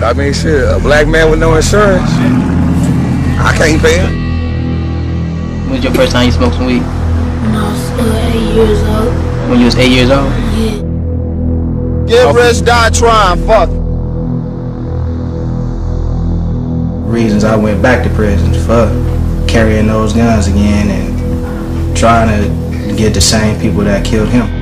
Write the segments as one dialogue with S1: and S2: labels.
S1: I mean, shit, a black man with no insurance, I can't pay him.
S2: When was your first time you smoked some weed?
S3: When I was 8 years old.
S2: When you was 8 years old?
S3: Yeah.
S1: Get rich, die trying, fuck.
S4: Reasons I went back to prison for carrying those guns again and trying to get the same people that killed him.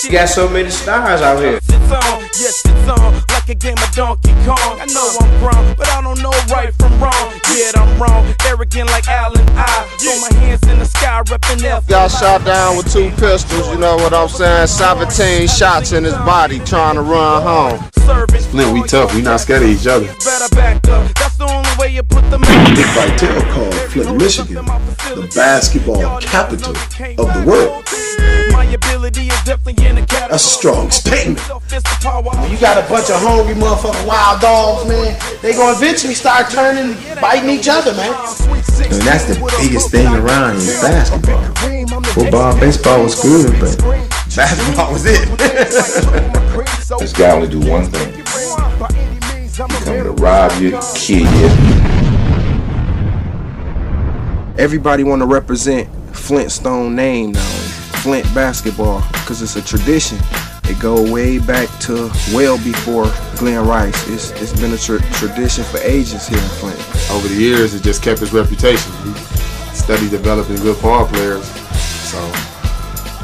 S1: You got so many stars out here.
S5: Yes, it's on, like a game of Donkey Kong. I know I'm wrong, but I don't know right from wrong. Yeah, I'm wrong, arrogant like Allen. I throw my hands in the sky, reppin' F.
S1: Got shot down with 2 pistols, you know what I'm saying? 17 shots in his body, trying to run home.
S6: Flint, we tough, we not scared of each other.
S5: Better back up, that's the only way you put them
S7: Dick Vitale called Flint, Michigan, the basketball capital of the world. That's a strong statement.
S4: When you got a bunch of hungry motherfucking wild dogs, man, they gonna eventually start turning, biting each other, man.
S6: And that's the biggest thing around is basketball. Football, baseball was good, but basketball was it.
S8: This guy only do one thing. He come to rob you, kill you.
S1: Everybody want to represent Flintstone name now. Flint basketball, because it's a tradition. It go way back to well before Glen Rice. It's been a tradition for ages here in Flint.
S6: Over the years, it just kept its reputation. We studied developing good ball players, so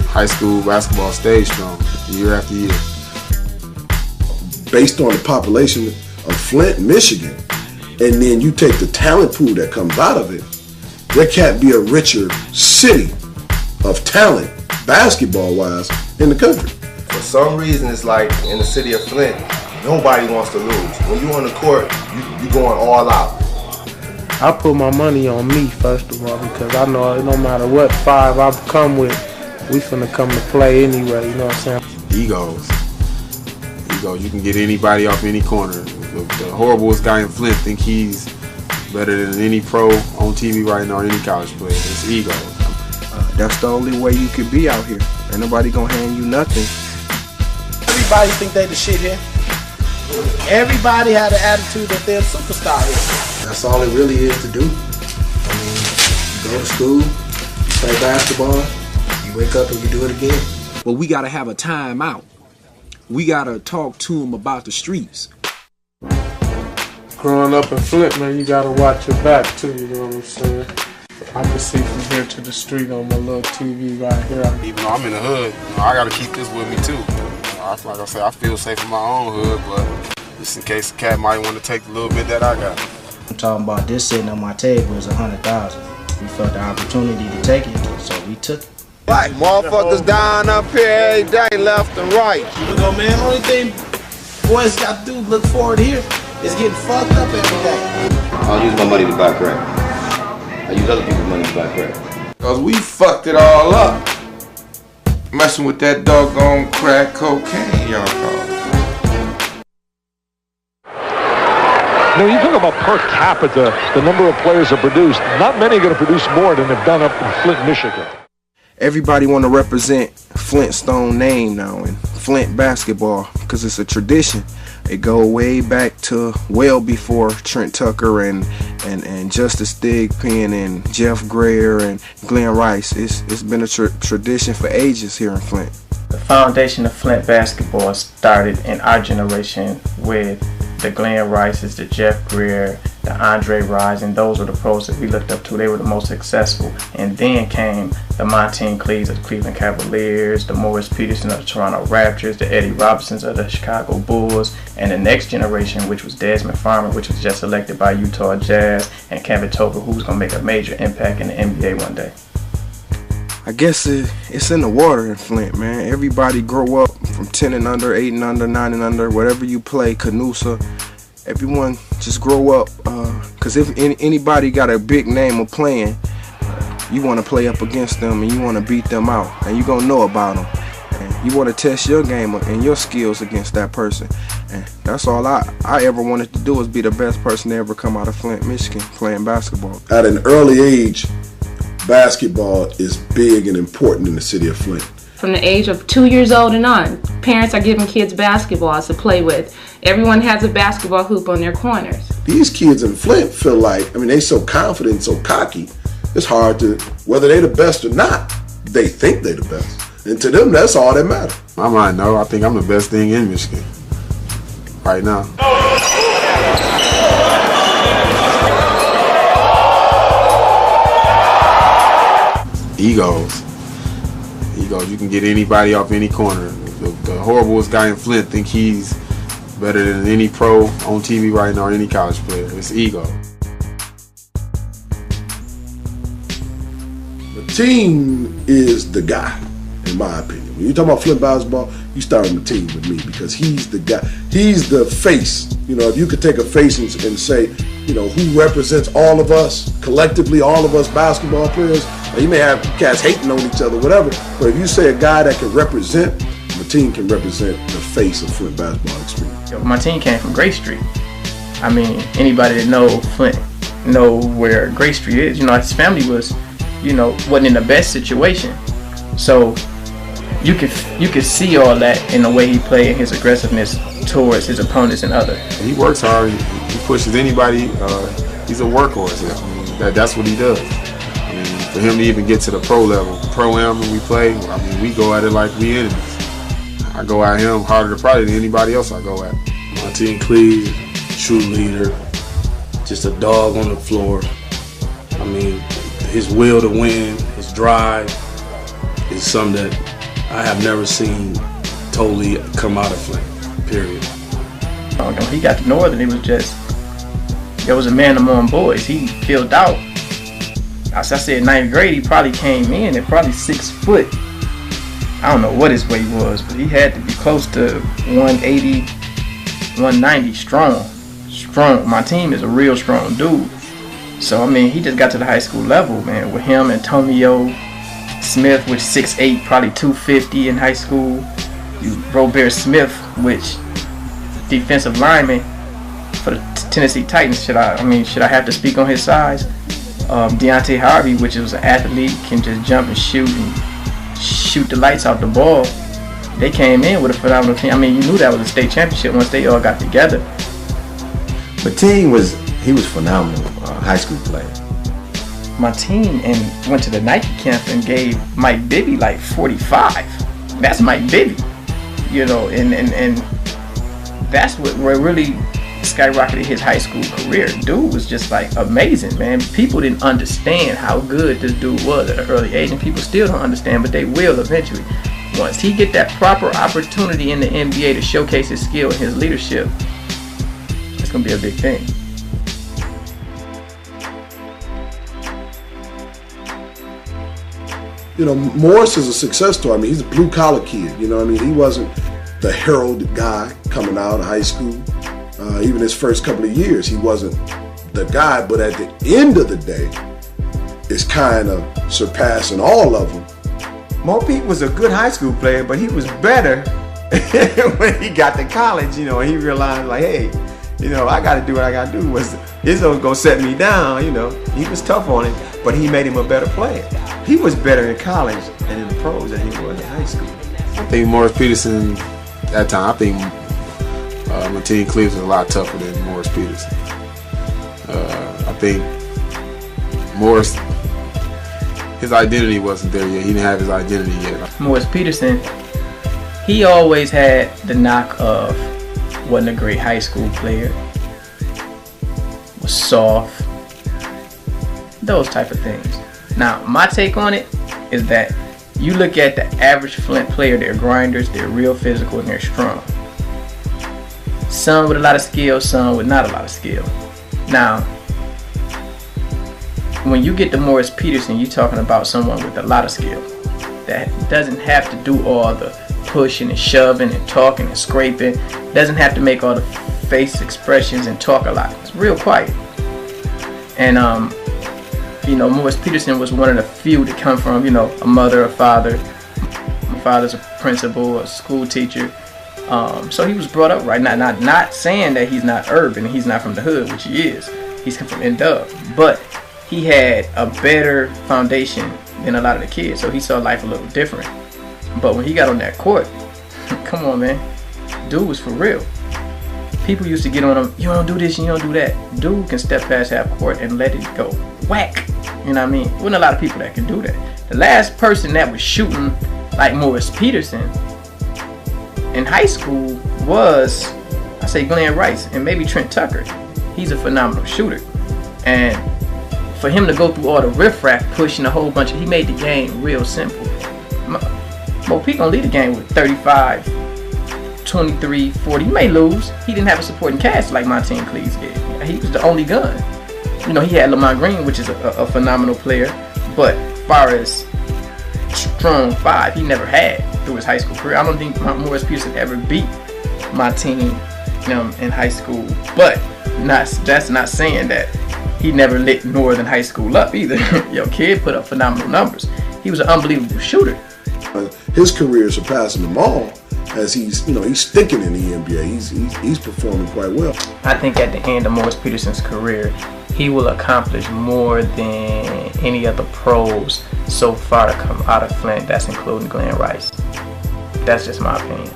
S6: high school basketball stayed strong year after year.
S7: Based on the population of Flint, Michigan, and then you take the talent pool that comes out of it, there can't be a richer city of talent, basketball-wise, in the country.
S8: For some reason, it's like in the city of Flint, nobody wants to lose. When you on the court, you going all out.
S9: I put my money on me, first of all, because I know no matter what 5 I come with, we finna come to play anyway, you know what I'm saying?
S6: Egos. You can get anybody off any corner. The horriblest guy in Flint think he's better than any pro on TV right now or any college player. It's egos.
S1: That's the only way you could be out here. Ain't nobody gonna hand you nothing.
S4: Everybody think they the shit here. Everybody had an attitude that they're a superstar here.
S7: That's all it really is to do. I mean, you go to school, you play basketball, you wake up and you do it again.
S10: But we gotta have a time out. We gotta talk to them about the streets.
S9: Growing up in Flint, man, you gotta watch your back too, you know what I'm saying? I can see from here to the street on my little TV right here.
S6: Even though I'm in the hood, I gotta keep this with me too. Like I said, I feel safe in my own hood, but just in case the cat might want to take the little bit that I got.
S4: I'm talking about this sitting on my table is $100,000. We felt the opportunity to take it, so we took it.
S1: Like motherfuckers dying up here every day, left and right.
S4: You know, man, only thing boys got to do look forward here is getting fucked up every day.
S8: I don't use my money to buy crack. I use other people's money to buy crack.
S11: Cause we fucked it all up. Messing with that doggone crack cocaine, y'all call it.
S12: Now, you talk about per capita, the number of players that produce. Not many are going to produce more than they've done up in Flint, Michigan.
S1: Everybody want to represent Flintstone name now in Flint basketball because it's a tradition. It go way back to well before Trent Tucker and Justice Thigpen and Jeff Greer and Glen Rice. It's been a tradition for ages here in Flint.
S2: The foundation of Flint basketball started in our generation with the Glen Rices, the Jeff Greer, the Andre Rise, and those were the pros that we looked up to. They were the most successful. And then came the Monteen Cleaves of the Cleveland Cavaliers, the Morris Peterson of the Toronto Raptors, the Eddie Robinsons of the Chicago Bulls, and the next generation, which was Desmond Farmer, which was just elected by Utah Jazz, and Kevin Topher, who's going to make a major impact in the NBA one day.
S1: I guess it's in the water in Flint, man. Everybody grow up from 10 and under, 8 and under, 9 and under, whatever you play, Canusa. Everyone just grow up, because if anybody got a big name of playing, you want to play up against them and you want to beat them out, and you gonna know about them, and you want to test your game and your skills against that person. And that's all I ever wanted to do, was be the best person to ever come out of Flint, Michigan, playing basketball.
S7: At an early age, basketball is big and important in the city of Flint.
S13: From the age of 2 years old and on, parents are giving kids basketballs to play with. Everyone has a basketball hoop on their corners.
S7: These kids in Flint feel like, they so confident, so cocky, it's hard to, whether they the best or not, they think they the best. And to them, that's all that matters.
S6: My mind, no, I think I'm the best thing in Michigan right now. Egos. You can get anybody off any corner. The horriblest guy in Flint think he's better than any pro on TV right now or any college player. It's ego.
S7: The team is the guy, in my opinion. When you talk about Flint basketball, you start on the team with me, because he's the guy. He's the face. If you could take a face and say, who represents all of us, collectively, all of us basketball players. You may have cats hating on each other, whatever, but if you say a guy that can represent, the team can represent the face of Flint basketball experience.
S2: My team came from Gray Street. Anybody that know Flint know where Gray Street is. His family was, wasn't in the best situation. So you could see all that in the way he played and his aggressiveness towards his opponents and others.
S6: He works hard. He pushes anybody. He's a workhorse. That's what he does. For him to even get to the pro level, pro-am when we play, we go at it like we enemies. I go at him harder probably than anybody else I go at.
S14: My team Cleve's true leader, just a dog on the floor. His will to win, his drive is something that I have never seen totally come out of Flint, period.
S2: He got to Northern, there was a man among boys. He filled out. As I said, ninth grade, he probably came in at probably 6 foot. I don't know what his weight was, but he had to be close to 180, 190 strong. My team is a real strong dude. So, he just got to the high school level, man, with him, Antonio Smith, which 6'8", probably 250 in high school. Robert Smith, which defensive lineman for the Tennessee Titans. Should I have to speak on his size? Deontay Harvey, which is an athlete, can just jump and shoot the lights out the ball. They came in with a phenomenal team. You knew that was a state championship once they all got together.
S15: The team was phenomenal, high school player.
S2: My team went to the Nike camp and gave Mike Bibby like 45. That's Mike Bibby, and that's what really skyrocketed his high school career. Dude was just like amazing, man. People didn't understand how good this dude was at an early age, and people still don't understand, but they will eventually. Once he get that proper opportunity in the NBA to showcase his skill and his leadership, it's gonna be a big thing.
S7: Morris is a success story. He's a blue collar kid. He wasn't the heralded guy coming out of high school. Even his first couple of years, he wasn't the guy, but at the end of the day, it's kind of surpassing all of them.
S15: Mo Pete was a good high school player, but he was better when he got to college, and he realized, like, hey, I got to do what I got to do. This was going to set me down, He was tough on it, but he made him a better player. He was better in college and in the pros than he was in high school.
S6: I think Morris Peterson, that time, my team Cleve's was a lot tougher than Morris Peterson. I think Morris, his identity wasn't there yet. He didn't have his identity yet.
S2: Morris Peterson, he always had the knock of wasn't a great high school player, was soft, those type of things. Now, my take on it is that you look at the average Flint player, they're grinders, they're real physical, and they're strong. Some with a lot of skill, some with not a lot of skill. Now, when you get to Morris Peterson, you're talking about someone with a lot of skill that doesn't have to do all the pushing and shoving and talking and scraping, doesn't have to make all the face expressions and talk a lot. It's real quiet. And You know, Morris Peterson was one of the few to come from, you know, a mother, a father. My father's a principal, a school teacher. So he was brought up right. Not saying that he's not urban, he's not from the hood, which he is. He's come from N-Dub, but he had a better foundation than a lot of the kids, so he saw life a little different. But when he got on that court, come on, man, dude was for real. People used to get on him, you don't do this, you don't do that. Dude can step past half court and let it go. Whack. You know what I mean? Wasn't a lot of people that can do that. The last person that was shooting like Morris Peterson in high school was, I say, Glen Rice and maybe Trent Tucker. He's a phenomenal shooter. And for him to go through all the riffraff pushing a whole bunch of, he made the game real simple. Mo P gonna lead the game with 35, 23, 40. He may lose. He didn't have a supporting cast like Montaine Cleaves did. He was the only gun. You know, he had Lamont Green, which is a phenomenal player, but as far as strong five, he never had through his high school career. I don't think Morris Peterson ever beat my team in high school, but that's not saying that he never lit Northern High School up either. Yo, kid put up phenomenal numbers. He was an unbelievable shooter.
S7: His career is surpassing them all, as he's sticking in the NBA. He's performing quite well.
S2: I think at the end of Morris Peterson's career, he will accomplish more than any other pros so far to come out of Flint. That's including Glen Rice. That's just my opinion.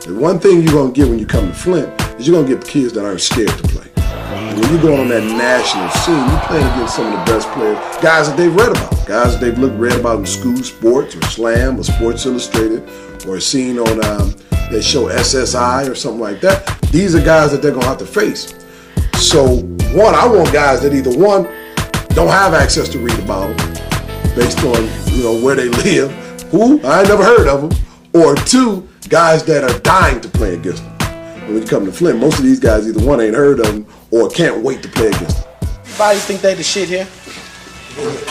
S7: The one thing you're going to get when you come to Flint is you're going to get kids that aren't scared to play. And when you go on that national scene, you're playing against some of the best players, guys that they've read about, guys that they've read about in school sports or Slam or Sports Illustrated or seen on they show SSI or something like that. These are guys that they're going to have to face. So, one, I want guys that either, one, don't have access to read about them based on, where they live, who, I ain't never heard of them, or two, guys that are dying to play against them. And when you come to Flint, most of these guys either, one, ain't heard of them or can't wait to play against them.
S16: Everybody think they the shit here.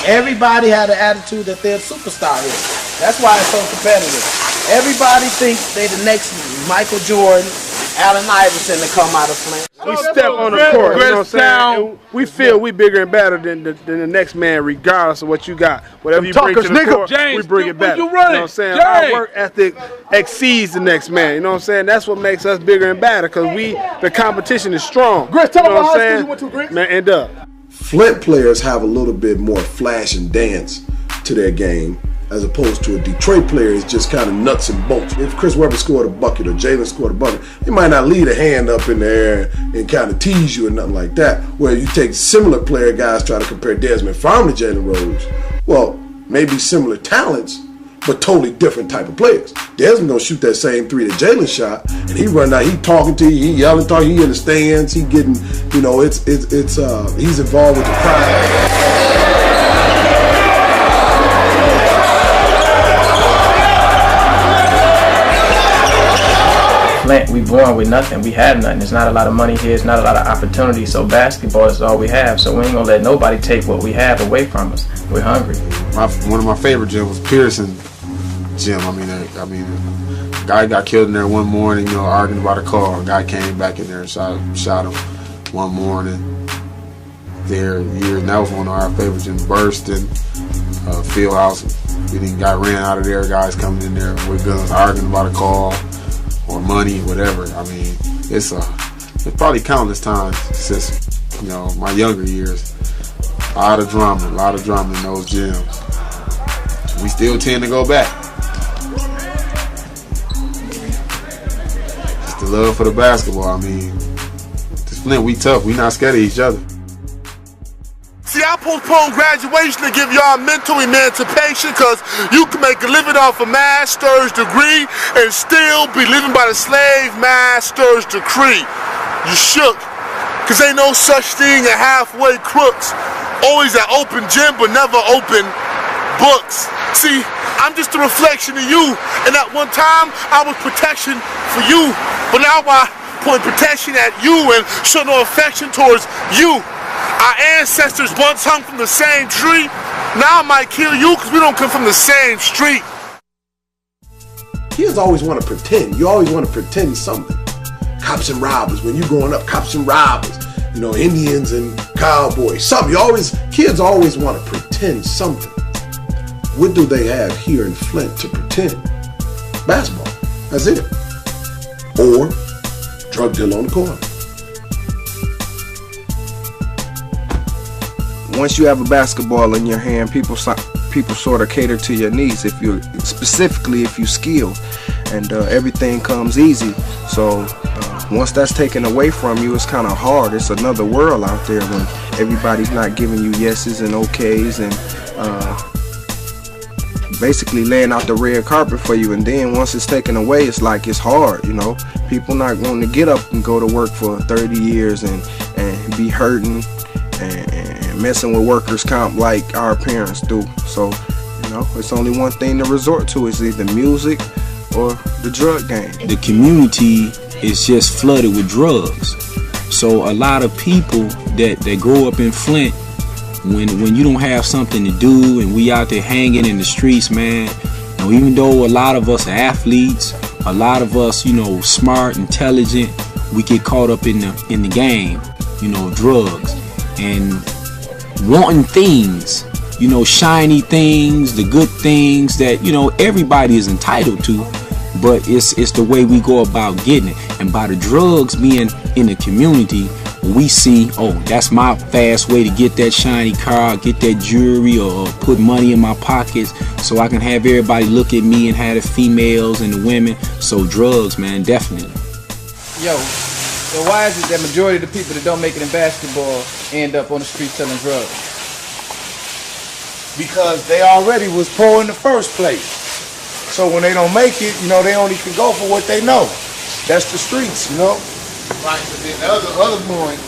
S16: Everybody had an attitude that they're a superstar here. That's why it's so competitive. Everybody thinks they the next Michael Jordan, Allen Iverson to come out of Flint.
S9: We step on the court, you know what I'm saying? We feel we bigger and better than the next man, regardless of what you got. Whatever you bring to the court, we bring it back. You know what I'm saying? Our work ethic exceeds the next man. You know what I'm saying? That's what makes us bigger and better, because the competition is strong.
S16: Gris, tell me what high school you went to, Gris.
S9: Man, end up.
S7: Flint players have a little bit more flash and dance to their game, as opposed to a Detroit player is just kind of nuts and bolts. If Chris Webber scored a bucket or Jalen scored a bucket, he might not lead a hand up in the air and kind of tease you or nothing like that. Where you take similar player guys try to compare Desmond Farm to Jalen Rose. Well, maybe similar talents, but totally different type of players. Desmond gonna shoot that same three that Jalen shot, and he run out, he talking to you, he yelling, talking, he in the stands, he getting, he's involved with the crowd.
S2: Flint, we born with nothing. We have nothing. There's not a lot of money here. There's not a lot of opportunity. So basketball is all we have. So we ain't gonna let nobody take what we have away from us. We're hungry.
S6: One of my favorite gyms was Pearson Gym. I mean, a guy got killed in there one morning, arguing about a car. A guy came back in there and shot him one morning. There, years, and that was one of our favorite gyms. Burston, Fieldhouse. Got ran out of there. Guys coming in there with guns, arguing about a car or money, whatever. I mean, it's probably countless times since my younger years. A lot of drama in those gyms. We still tend to go back. Just the love for the basketball. I mean, this Flint, we tough. We not scared of each other.
S17: See, I postponed graduation to give y'all mental emancipation, because you can make a living off a master's degree and still be living by the slave master's decree. You shook, because ain't no such thing as halfway crooks. Always an open gym, but never open books. See, I'm just a reflection of you, and at one time I was protection for you, but now I point protection at you and show no affection towards you. Our ancestors once hung from the same tree. Now I might kill you because we don't come from the same street.
S7: Kids always want to pretend. You always want to pretend something. cops and robbers. When you growing up, cops and robbers. You know, Indians and cowboys. Something. Kids always want to pretend something. What do they have here in Flint to pretend? Basketball. That's it. Or drug deal on the corner.
S1: Once you have a basketball in your hand, people sort of cater to your needs if you skilled, and everything comes easy. So once that's taken away from you, it's kind of hard. It's another world out there when everybody's not giving you yeses and okays and basically laying out the red carpet for you. And then once it's taken away, it's like it's hard, you know. People not wanting to get up and go to work for 30 years and be hurting and messing with workers' comp like our parents do. So, you know, it's only one thing to resort to. It's either music or the drug game.
S10: The community is just flooded with drugs. So a lot of people that grow up in Flint, when you don't have something to do and we out there hanging in the streets, man, you know, even though a lot of us are athletes, a lot of us, you know, smart, intelligent, we get caught up in the game, you know, drugs and wanting things, you know, shiny things, the good things that, you know, everybody is entitled to, but it's the way we go about getting it. And by the drugs being in the community, we see, oh, that's my fast way to get that shiny car, get that jewelry, or put money in my pockets so I can have everybody look at me and have the females and the women. So drugs, man, definitely.
S18: Yo, so why is it that majority of the people that don't make it in basketball end up on the street selling drugs?
S16: Because they already was poor in the first place. So when they don't make it, you know, they only can go for what they know. That's the streets, you know? Right, but then the other point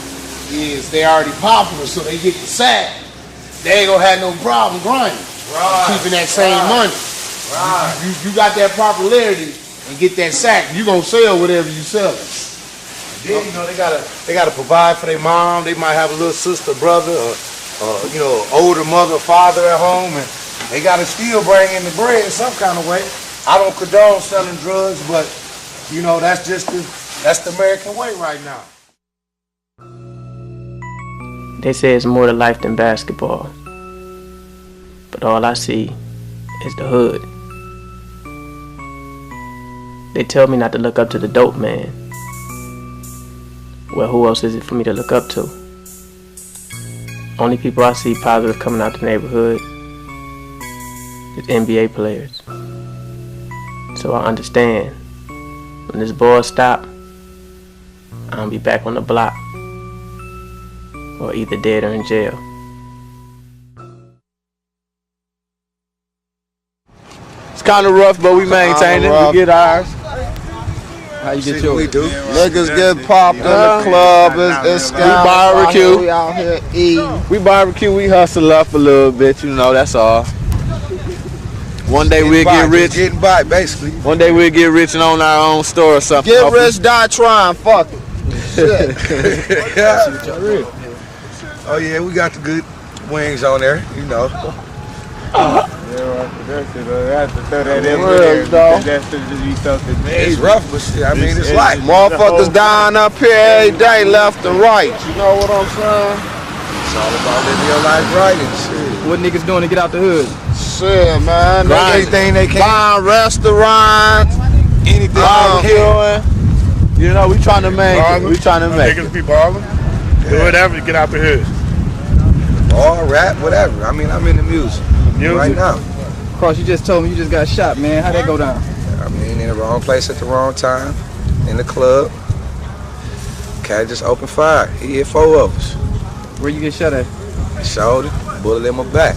S16: is they already popular, so they get the sack. They ain't gonna have no problem grinding. Right. Keeping that same money. Right. You got that popularity and get that sack, you gonna sell whatever you sell. Then, you know, they gotta provide for their mom. They might have a little sister, brother, or you know, older mother, father at home, and they gotta still bring in the bread in some kind of way. I don't condone selling drugs, but you know, that's the American way right now.
S2: They say it's more to life than basketball, but all I see is the hood. They tell me not to look up to the dope man. Well, who else is it for me to look up to? Only people I see positive coming out the neighborhood is NBA players. So I understand, when this ball stop, I'm gonna be back on the block, or either dead or in jail.
S19: It's kind of rough, but we maintain it. We get ours.
S18: How you get yours?
S19: We do. Niggas get popped in the club. It's we barbecue. We out here eating. We barbecue. We hustle up a little bit. You know, that's all. One day we'll get rich.
S16: Getting by, basically.
S19: One day we'll get rich and own our own store or something.
S16: Get rich, die trying. Fuck it. Oh yeah, we got the good wings on there, you know. It's rough, but shit, I mean, it's like
S19: motherfuckers dying up here every day, left and right. You know what I'm saying?
S16: It's all about living your life right and shit.
S18: What niggas doing to get out the hood?
S19: Shit, man.
S16: Anything they can.
S19: Buying restaurants.
S16: Anything they can.
S19: You know, we trying to make it. We trying to make it.
S17: Niggas be balling. Do whatever to get out the hood.
S16: All rap, whatever. I mean, I'm in the music right now.
S18: Cross, you just told me you just got shot, man. How'd that go down?
S16: I mean, in the wrong place at the wrong time. In the club. Cat just opened fire. He hit 4 of us.
S18: Where you get shot at?
S16: Shoulder, bullet in my back.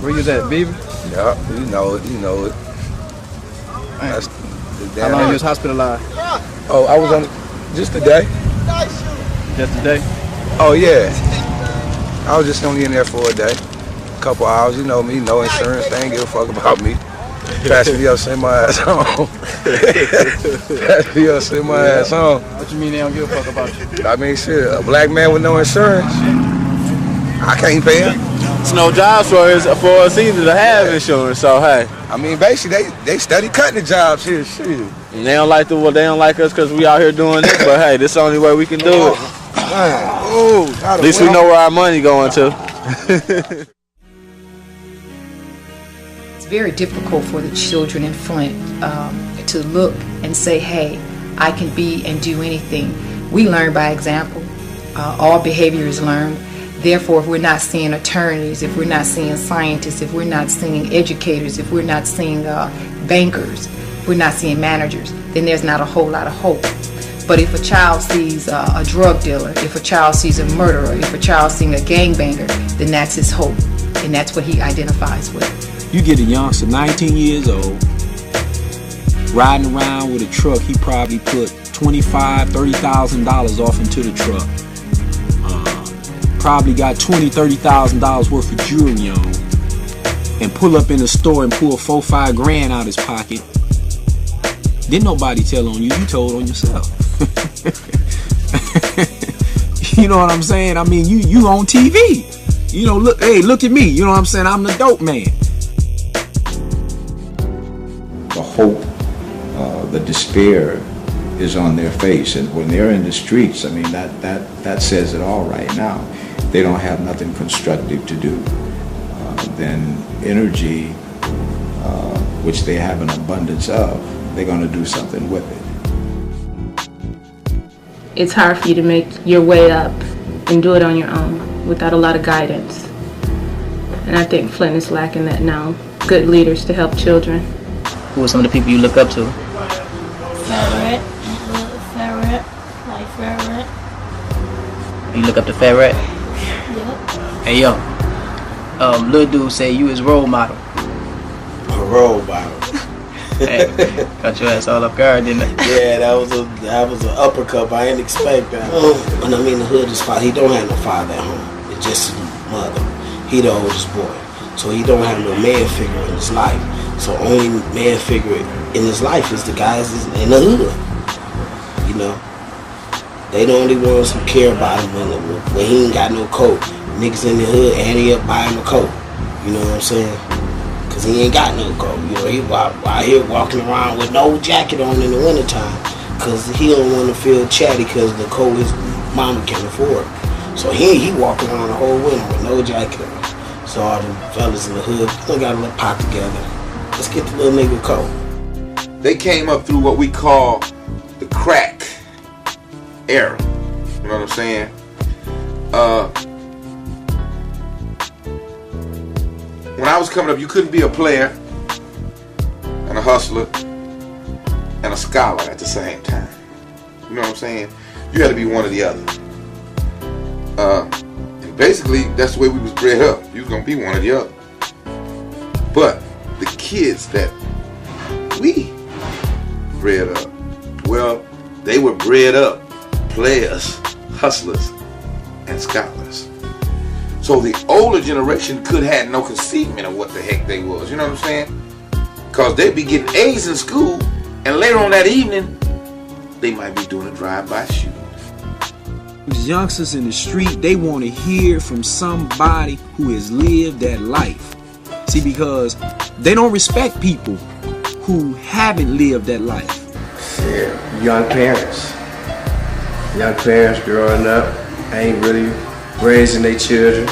S18: Where you was at, Beaver?
S16: Yup, you know it, you know it. That's
S18: how long you was hospitalized?
S16: Oh, I was on just a day.
S18: Just a day?
S16: Oh yeah. I was just only in there for a day. A couple hours, you know me, no insurance, they ain't give a fuck about me. Pass me up, send my ass home. Pass me up, send my ass home.
S18: What you mean they don't give a fuck about you?
S16: I mean shit, a black man with no insurance, I can't pay him.
S19: It's no jobs for us either to have insurance, so hey.
S16: I mean basically they steady cutting the jobs here, shit.
S19: And they don't like us because we out here doing this, but hey, this is the only way we can do it. At least we know where our money going to.
S20: It's very difficult for the children in Flint to look and say, hey, I can be and do anything. We learn by example. All behavior is learned. Therefore, if we're not seeing attorneys, if we're not seeing scientists, if we're not seeing educators, if we're not seeing bankers, if we're not seeing managers, then there's not a whole lot of hope. But if a child sees a drug dealer, if a child sees a murderer, if a child sees a gangbanger, then that's his hope. And that's what he identifies with.
S10: You get a youngster, 19 years old, riding around with a truck, he probably put $25,000, $30,000 off into the truck. Probably got $20,000, $30,000 worth of jewelry on, and pull up in the store and pull $4-5 grand out his pocket. Didn't nobody tell on you, you told on yourself. You know what I'm saying? I mean, you on TV. You know, look, hey, look at me. You know what I'm saying? I'm the dope man.
S21: The hope, the despair is on their face, and when they're in the streets, I mean, that says it all right now. They don't have nothing constructive to do. Then energy, which they have an abundance of, they're going to do something with it.
S13: It's hard for you to make your way up and do it on your own without a lot of guidance. And I think Flint is lacking that now. Good leaders to help children.
S22: Who are some of the people you look up to?
S3: Ferret. Like Ferret.
S22: You look up to Ferret?
S3: Yep.
S22: Hey yo, little dude say you his role model.
S16: A role model.
S22: Hey, got your ass all up guard, didn't it?
S16: Yeah, that was an uppercut. I didn't expect that. When I'm in the hood, his father, he don't have no father at home. It's just his mother. He the oldest boy, so he don't have no man figure in his life. So only man figure in his life is the guys in the hood. You know, they the only ones who care about him when he ain't got no coat. Niggas in the hood, and he up buy him a coat. You know what I'm saying? Cause he ain't got no coat. You know, he out here walking around with no jacket on in the wintertime. Cause he don't want to feel chatty cause the coat his mama can't afford. So he walking around the whole winter with no jacket on. So all the fellas in the hood, they got a little pot together. Let's get the little nigga coat.
S11: They came up through what we call the crack era. You know what I'm saying? When I was coming up, you couldn't be a player and a hustler and a scholar at the same time. You know what I'm saying? You had to be one or the other. And basically, that's the way we was bred up. You was gonna be one or the other. But the kids that we bred up, well, they were bred up players, hustlers, and scholars. So the older generation could have no conceivement of what the heck they was. You know what I'm saying? Because they'd be getting A's in school, and later on that evening, they might be doing a drive-by shooting.
S10: These youngsters in the street, they want to hear from somebody who has lived that life. See, because they don't respect people who haven't lived that life.
S23: Yeah, young parents. Young parents growing up ain't really raising their children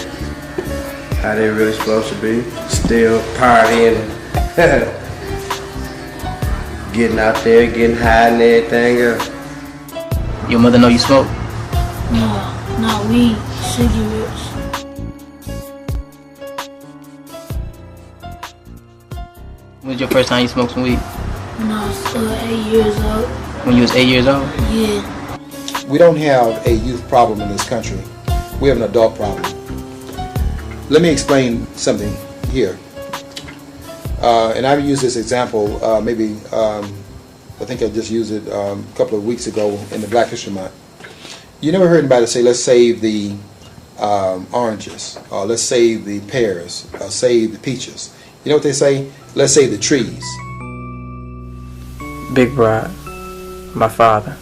S23: how they really supposed to be. Still partying and getting out there, getting high and everything else.
S22: Your mother know you smoke?
S3: No, not weed, cigarettes.
S22: When was your first time you smoked some weed?
S3: When I was 8 years old.
S22: When you was 8 years old?
S3: Yeah.
S24: We don't have a youth problem in this country. We have an adult problem. Let me explain something here. And I've used this example I think I just used it a couple of weeks ago in the Black History Month. You never heard anybody say, let's save the oranges, or let's save the pears, or save the peaches. You know what they say? Let's save the trees.
S2: Big Rod, my father,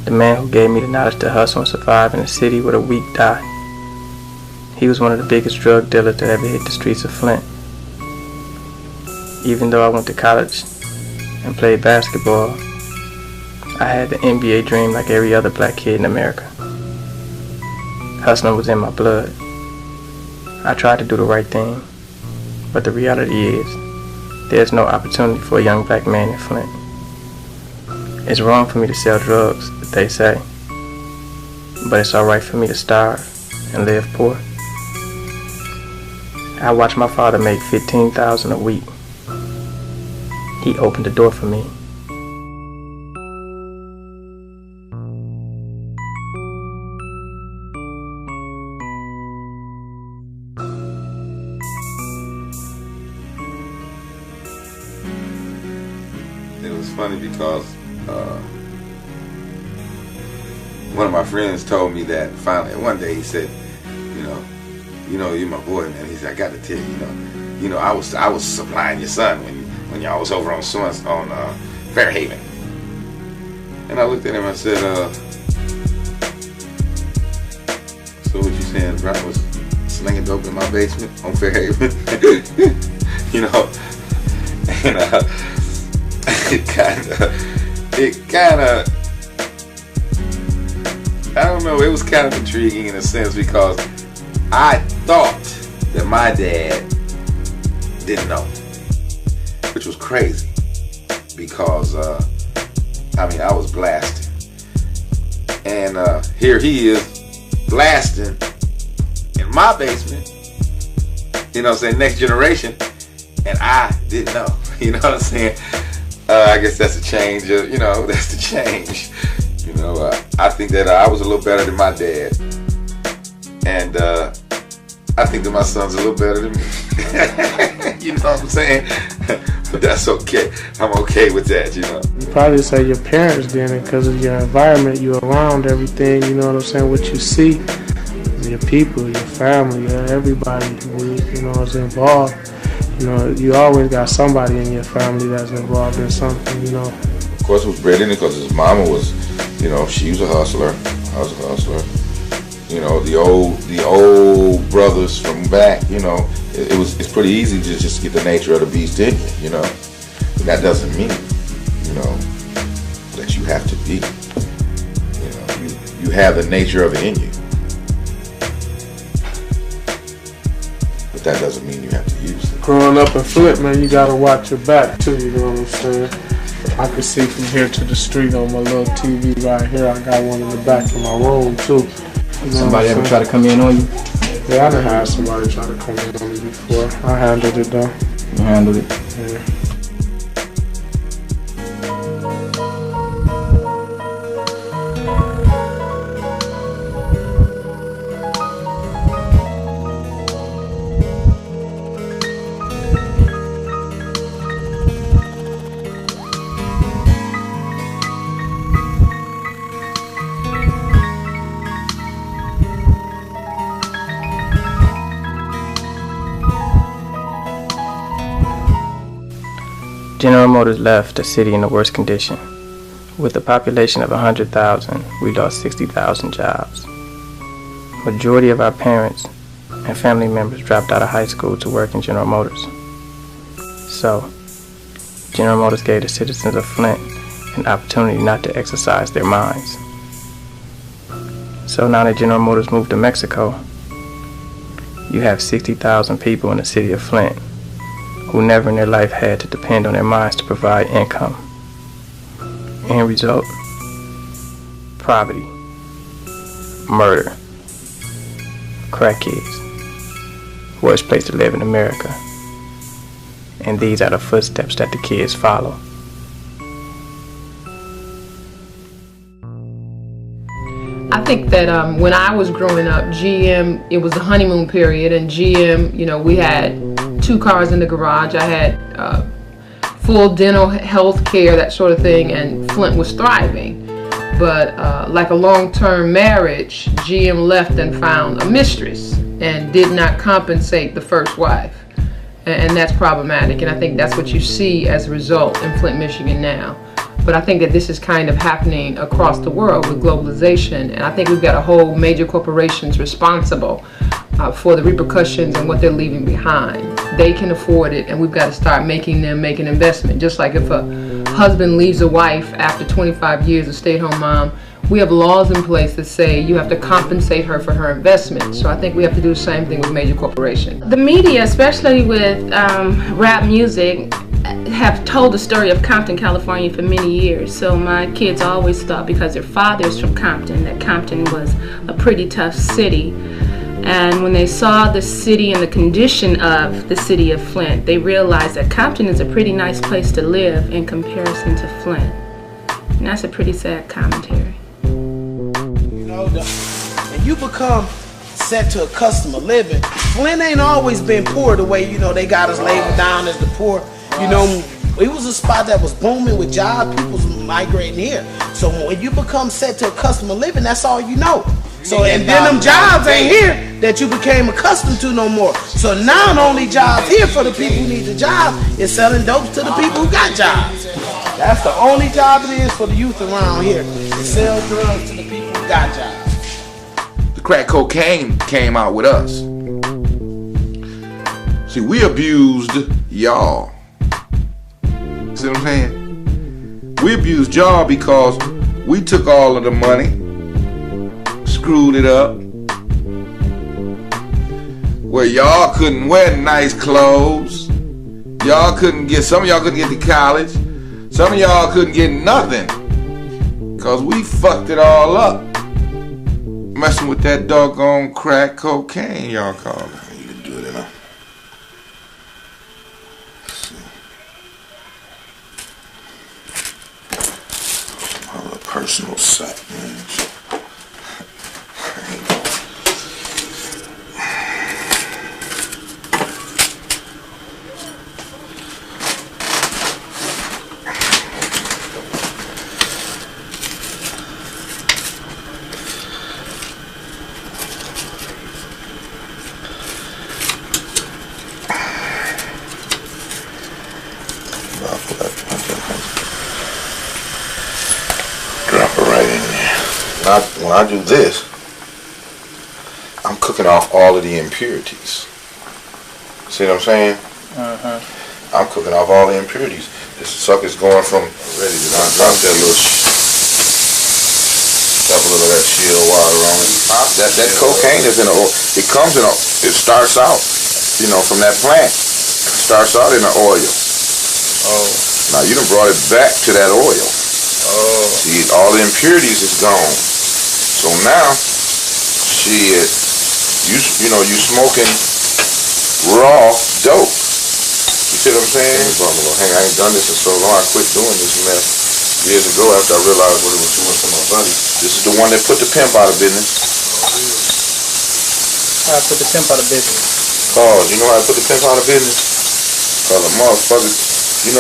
S2: the man who gave me the knowledge to hustle and survive in a city with a weak dot. He was one of the biggest drug dealers to ever hit the streets of Flint. Even though I went to college and and played basketball, I had the NBA dream like every other black kid in America. Hustling was in my blood. I tried to do the right thing, but the reality is, there's no opportunity for a young black man in Flint. It's wrong for me to sell drugs, they say, but it's alright for me to starve and live poor. I watched my father make $15,000 a week. He opened the door for me.
S11: It was funny because one of my friends told me that finally one day he said, you know, you're my boy, man. He said, I got to tell you, I was supplying your son when y'all was over on Fairhaven. And I looked at him and I said, so what you saying, bro? I was slinging dope in my basement on Fairhaven? And it kind of, I don't know, it was kind of intriguing in a sense because I thought that my dad didn't know, which was crazy because, I was blasting. And here he is blasting in my basement, next generation, and I didn't know, you know what I'm saying? I guess that's a change, that's the change. I think that I was a little better than my dad. And I think that my son's a little better than me. You know what I'm saying? But that's okay. I'm okay with that,
S9: You probably say your parents did it because of your environment. You're around everything, you know what I'm saying? What you see, your people, your family, everybody, is involved. You always got somebody in your family that's involved in something,
S11: Of course, it was bred in it because his mama was, she was a hustler. I was a hustler. The old brothers from back, it's pretty easy to just get the nature of the beast in you, But that doesn't mean, that you have to be. You have the nature of it in you. But that doesn't mean you have to use it.
S9: Growing up in Flint, man, you gotta watch your back too, you know what I'm saying? I can see from here to the street on my little TV right here. I got one in the back of my room too.
S22: Somebody ever try to come in on you?
S9: Yeah, I done had somebody try to come in on me before. I handled it though.
S22: You handled it?
S9: Yeah.
S2: General Motors left the city in the worst condition. With a population of 100,000, we lost 60,000 jobs. Majority of our parents and family members dropped out of high school to work in General Motors. So, General Motors gave the citizens of Flint an opportunity not to exercise their minds. So now that General Motors moved to Mexico, you have 60,000 people in the city of Flint who never in their life had to depend on their minds to provide income. End result, poverty, murder, crackheads, worst place to live in America. And these are the footsteps that the kids follow.
S20: I think that when I was growing up, GM, it was the honeymoon period, and GM, we had 2 cars in the garage. I had full dental health care, that sort of thing, and Flint was thriving. But like a long-term marriage, GM left and found a mistress and did not compensate the first wife. And that's problematic, and I think that's what you see as a result in Flint, Michigan now. But I think that this is kind of happening across the world with globalization, and I think we've got a whole major corporations responsible for the repercussions and what they're leaving behind. They can afford it, and we've got to start making them make an investment. Just like if a
S13: husband leaves a wife after 25 years of stay-at-home mom, we have laws in place that say you have to compensate her for her investment. So I think we have to do the same thing with major corporations. The media, especially with rap music, have told the story of Compton, California for many years. So my kids always thought, because their father's from Compton, that Compton was a pretty tough city. And when they saw the city and the condition of the city of Flint, they realized that Compton is a pretty nice place to live in comparison to Flint. And that's a pretty sad commentary.
S16: And you become set to a custom of living. Flint ain't always been poor the way, they got us labeled down as the poor. It was a spot that was booming with jobs, people was migrating here. So when you become set to a custom of living, that's all you know. So, and then them jobs ain't here that you became accustomed to no more. So now the only jobs here for the people who need the job is selling dope to the people who got jobs. That's the only job it is for the youth around here, to sell drugs to the people who got jobs.
S11: The crack cocaine came out with us. See, we abused y'all. See what I'm saying? We abused y'all because we took all of the money, screwed it up, where y'all couldn't wear nice clothes. Y'all couldn't get, some of y'all couldn't get to college. Some of y'all couldn't get nothing. Because we fucked it all up. Messing with that doggone crack cocaine, y'all call it. You can do it in a little personal site, man. When I do this, I'm cooking off all of the impurities. See what I'm saying? I'm cooking off all the impurities. This sucker's going from ready to drop that little stuff a little of that shield water on it. That cocaine is in a, it comes in a, it starts out, from that plant. It starts out in an oil. Oh. Now you done brought it back to that oil. Oh. See, all the impurities is gone. So now, shit, you smoking raw dope. You see what I'm saying? I ain't done this in so long. I quit doing this mess years ago after I realized what it was doing to my body. This is the one that put the pimp out of business.
S22: How I put the pimp out of business?
S11: Cause, you know how I put the pimp out of business? Cause a motherfucker, see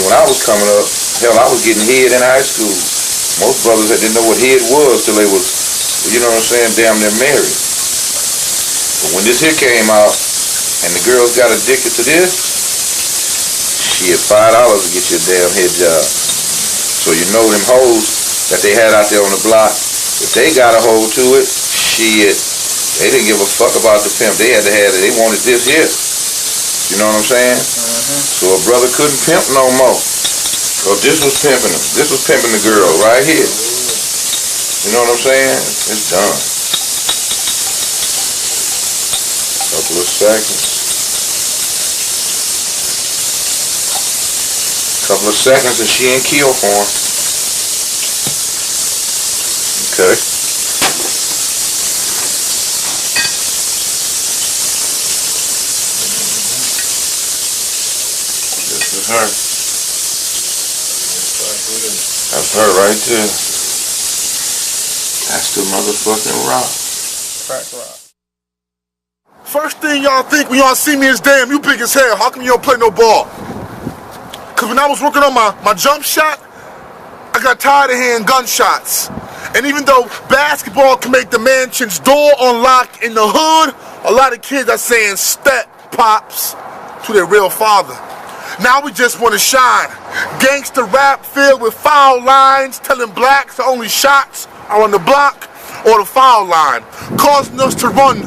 S11: when I was coming up, hell, I was getting head in high school. Most brothers didn't know what head was till they was, damn near married. But when this here came out, and the girls got addicted to this, shit, $5 to get you a damn head job. So them hoes that they had out there on the block, if they got a hold to it, shit, they didn't give a fuck about the pimp. They had to have it. They wanted this here. You know what I'm saying? So a brother couldn't pimp no more. So this was pimping them. This was pimping the girl right here. You know what I'm saying? It's done. Couple of seconds. Couple of seconds and she ain't kill for him. Okay. This is her. That's her right there. That's the motherfucking rock.
S22: Crack rock.
S17: First thing y'all think when y'all see me is, damn, you big as hell. How come you don't play no ball? Because when I was working on my jump shot, I got tired of hearing gunshots. And even though basketball can make the mansion's door unlock in the hood, a lot of kids are saying step pops to their real father. Now we just want to shine. Gangster rap filled with foul lines, telling blacks the only shots are on the block or the foul line, causing us to run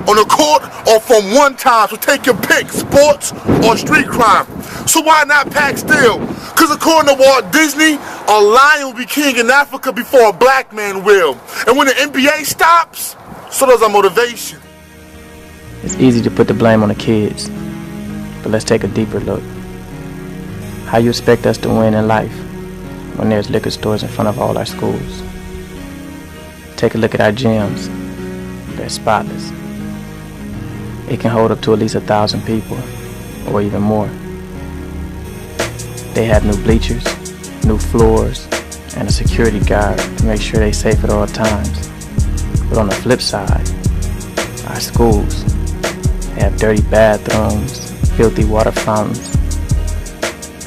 S17: on the court or from one time. So take your pick, sports or street crime. So why not pack still? Because according to Walt Disney, a lion will be king in Africa before a black man will. And when the NBA stops, so does our motivation.
S2: It's easy to put the blame on the kids, but let's take a deeper look. How you expect us to win in life when there's liquor stores in front of all our schools? Take a look at our gyms. They're spotless. It can hold up to at least 1,000 people, or even more. They have new bleachers, new floors, and a security guard to make sure they're safe at all times. But on the flip side, our schools, they have dirty bathrooms, filthy water fountains,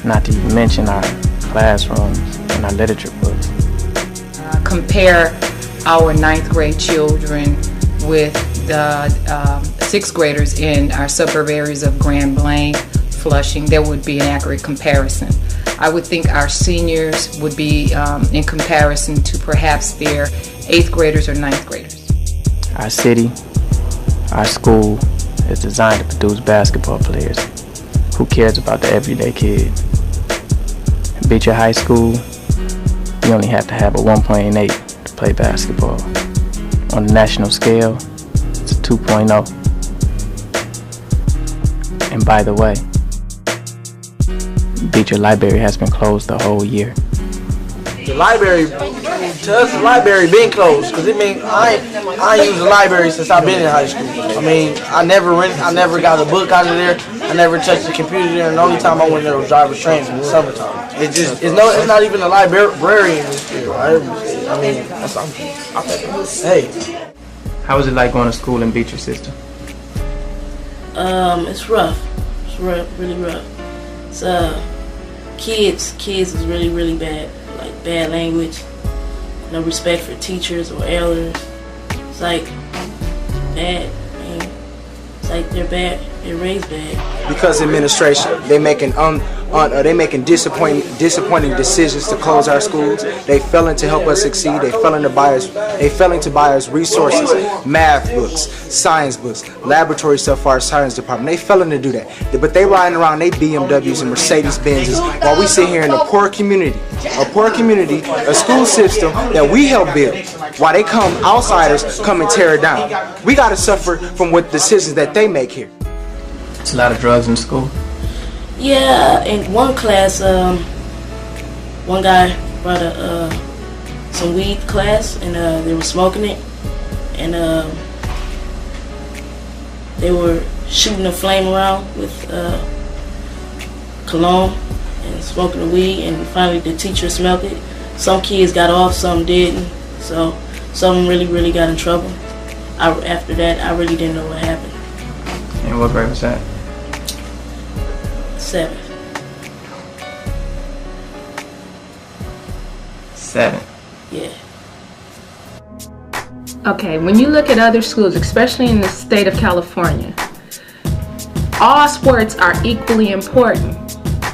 S2: not to even mention our classrooms and our literature books.
S20: Compare our 9th grade children with the 6th graders in our suburb areas of Grand Blanc, Flushing. There would be an accurate comparison. I would think our seniors would be in comparison to perhaps their 8th graders or 9th graders.
S2: Our city, our school is designed to produce basketball players. Who cares about the everyday kid? Beat your high school, you only have to have a 1.8 to play basketball. On the national scale, it's a 2.0. And by the way, Beecher Library has been closed the whole year.
S16: The library, to us, the library been closed, because it mean I ain't used the library since I've been in high school. I mean, I never got a book out of there. I never touched the computer there, and the only time I went there was driver's training in the summertime. It's not even a librarian here. I mean, hey.
S2: How was it like going to school in Beecher, sister?
S3: It's rough. It's rough, really rough. It's kids is really, really bad. Like bad language, no respect for teachers or elders. It's like bad. I mean, it's like they're bad. They're raised bad.
S16: Because administration, they making disappointing decisions to close our schools. They failing to help us succeed. They failing to buy us resources, math books, science books, laboratory stuff for our science department. They failing to do that. But they riding around they BMWs and Mercedes Benzes while we sit here in a poor community, a school system that we help build. While they come, outsiders come and tear it down. We got to suffer from what decisions that they make here.
S2: It's a lot of drugs in school.
S3: Yeah, in one class, one guy brought some weed to class, and they were smoking it, and they were shooting a flame around with cologne and smoking the weed, and finally the teacher smelled it. Some kids got off, some didn't, so some really, really got in trouble. After that, I really didn't know what happened.
S2: And what grade was that?
S3: 7.
S2: 7.
S3: Yeah.
S13: Okay, when you look at other schools, especially in the state of California, all sports are equally important.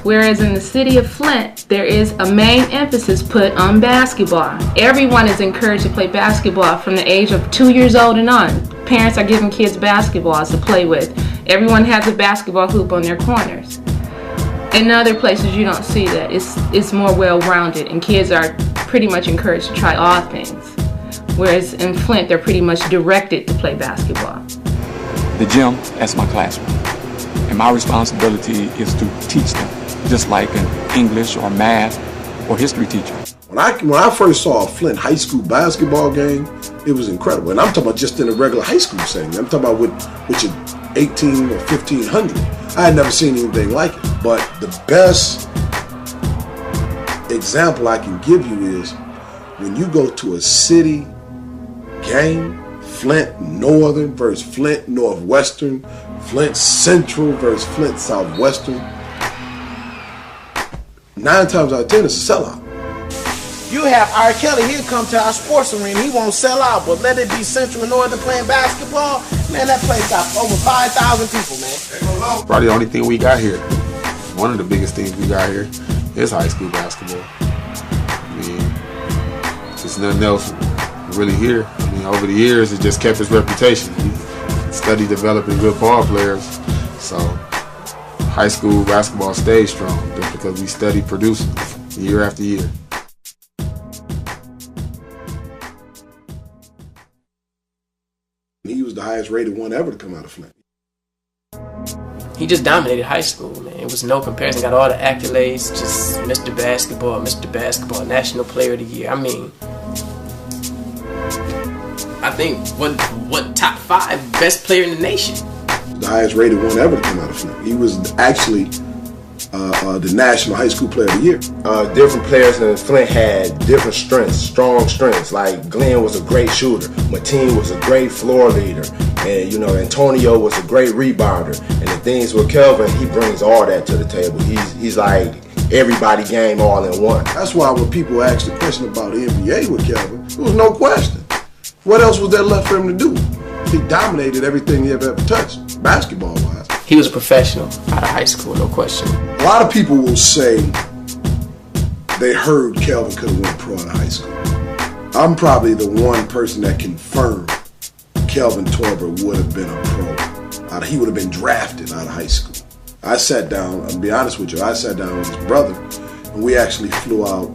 S13: Whereas in the city of Flint, there is a main emphasis put on basketball. Everyone is encouraged to play basketball from the age of 2 years old and on. Parents are giving kids basketballs to play with. Everyone has a basketball hoop on their corners. In other places, you don't see that. It's more well-rounded, and kids are pretty much encouraged to try all things. Whereas in Flint, they're pretty much directed to play basketball.
S4: The gym, that's my classroom. And my responsibility is to teach them, just like an English or math or history teacher.
S7: When I first saw a Flint high school basketball game, it was incredible. And I'm talking about just in a regular high school setting. I'm talking about with your 18 or 1500. I had never seen anything like it. But the best example I can give you is when you go to a city game, Flint Northern versus Flint Northwestern, Flint Central versus Flint Southwestern, 9 times out of 10 it's a sellout.
S16: You have R. Kelly, he'll come to our sports arena, he won't sell out, but let it be Central and Northern playing basketball, man, that place got over 5,000 people, man.
S6: Probably the only thing we got here, one of the biggest things we got here is high school basketball. I mean, there's nothing else really here. I mean, over the years, it just kept its reputation. We studied developing good ball players, so high school basketball stayed strong just because we studied producing year after year.
S7: He was the highest rated one ever to come out of Flint.
S22: He just dominated high school, man. It was no comparison. Got all the accolades, just Mr. Basketball, National Player of the Year. I mean, I think what top 5 best player in the nation.
S7: The highest rated one ever to come out of Flint. He was actually the National High School Player of the Year.
S5: Different players in Flint had different strengths, strong strengths. Like Glen was a great shooter, Mateen was a great floor leader, and Antonio was a great rebounder. And the things with Kelvin, he brings all that to the table. He's like everybody game all in one.
S7: That's why when people ask the question about the NBA with Kelvin, there was no question. What else was there left for him to do? He dominated everything he ever touched, basketball-wise.
S22: He was a professional out of high school, no question.
S7: A lot of people will say they heard Kelvin could have went pro out of high school. I'm probably the one person that confirmed Kelvin Torber would have been a pro. He would have been drafted out of high school. I sat down, I'll be honest with you, I sat down with his brother, and we actually flew out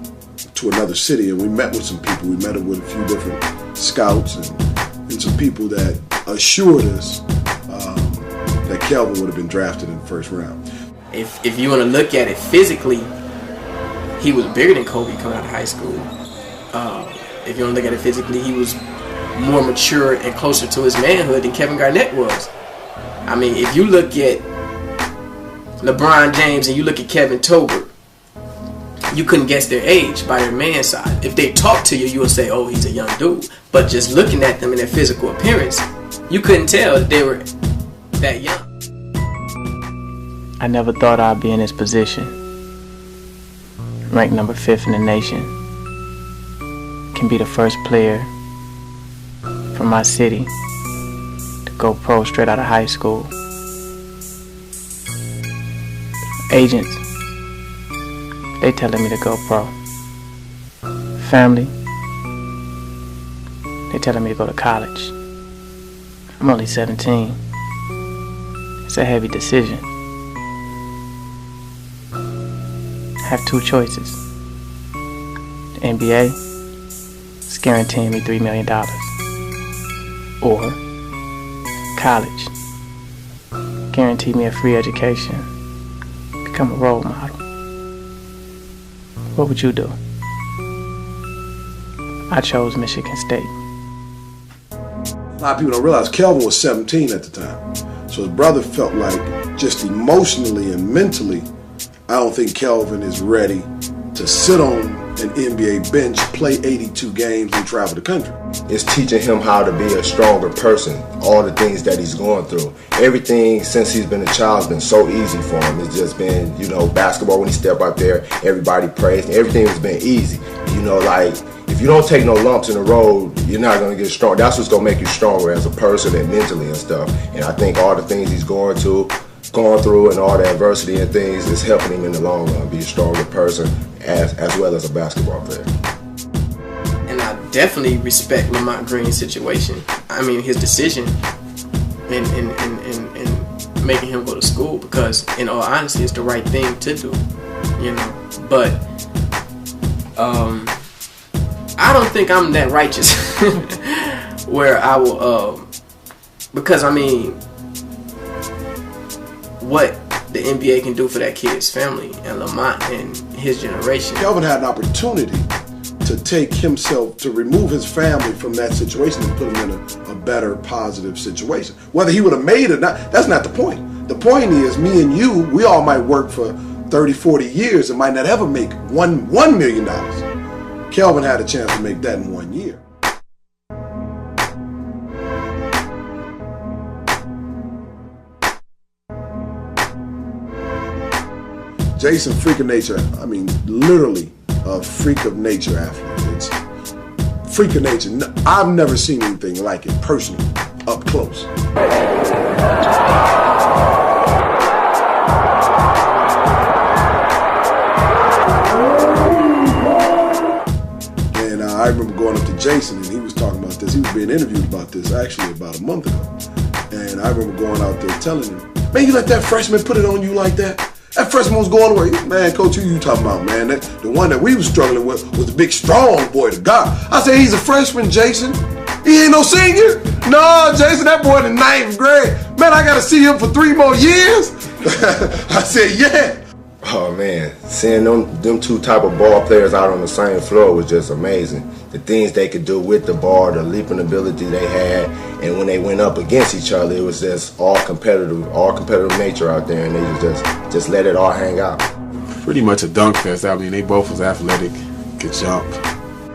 S7: to another city, and we met with some people. We met with a few different scouts and some people that assured us that Kelvin would have been drafted in the first round.
S22: If you want to look at it physically, he was bigger than Kobe coming out of high school. If you want to look at it physically, he was more mature and closer to his manhood than Kevin Garnett was. I mean, if you look at LeBron James and you look at Kevin Torber, you couldn't guess their age by their man side. If they talk to you, you would say, oh, he's a young dude. But just looking at them in their physical appearance, you couldn't tell that they were that young. I never thought I'd be in this position. Ranked number 5th in the nation. Can be the first player from my city to go pro straight out of high school. Agents, they telling me to go pro. Family, they telling me to go to college. I'm only 17. It's a heavy decision. I have 2 choices. The NBA is guaranteeing me $3 million. Or college, guarantee me a free education, become a role model. What would you do? I chose Michigan State.
S7: A lot of people don't realize Kelvin was 17 at the time. So his brother felt like just emotionally and mentally, I don't think Kelvin is ready to sit on an NBA bench, play 82 games, and travel the country.
S5: It's teaching him how to be a stronger person, all the things that he's going through. Everything since he's been a child has been so easy for him. It's just been, basketball, when he stepped out there, everybody praised. Everything has been easy. Like, if you don't take no lumps in the road, you're not going to get strong. That's what's going to make you stronger as a person and mentally and stuff. And I think all the things he's going through and all the adversity and things is helping him in the long run be a stronger person as well as a basketball player.
S22: And I definitely respect Lamont Green's situation. I mean, his decision in making him go to school, because in all honesty, it's the right thing to do, But I don't think I'm that righteous where I will, because I mean, what the NBA can do for that kid's family and Lamont and his generation.
S7: Kelvin had an opportunity to take himself, to remove his family from that situation and put him in a better, positive situation. Whether he would have made it or not, that's not the point. The point is, me and you, we all might work for 30, 40 years and might not ever make $1 million. Kelvin had a chance to make that in 1 year. Jason, freak of nature, I mean, literally a freak of nature athlete. It's freak of nature. I've never seen anything like it personally, up close. And I remember going up to Jason and he was talking about this. He was being interviewed about this actually about a month ago. And I remember going out there telling him, Man, you let that freshman put it on you like that? That freshman was going away. Man, coach, who you talking about, man? The one that we was struggling with was the big strong boy, the guy. I said, he's a freshman, Jason. He ain't no senior? No, Jason, that boy in the 9th grade. Man, I gotta see him for 3 more years? I said, yeah.
S5: Oh man, seeing them two type of ball players out on the same floor was just amazing. The things they could do with the ball, the leaping ability they had, and when they went up against each other, it was just all competitive nature out there, and they just let it all hang out.
S6: Pretty much a dunk fest. I mean, they both was athletic, could jump.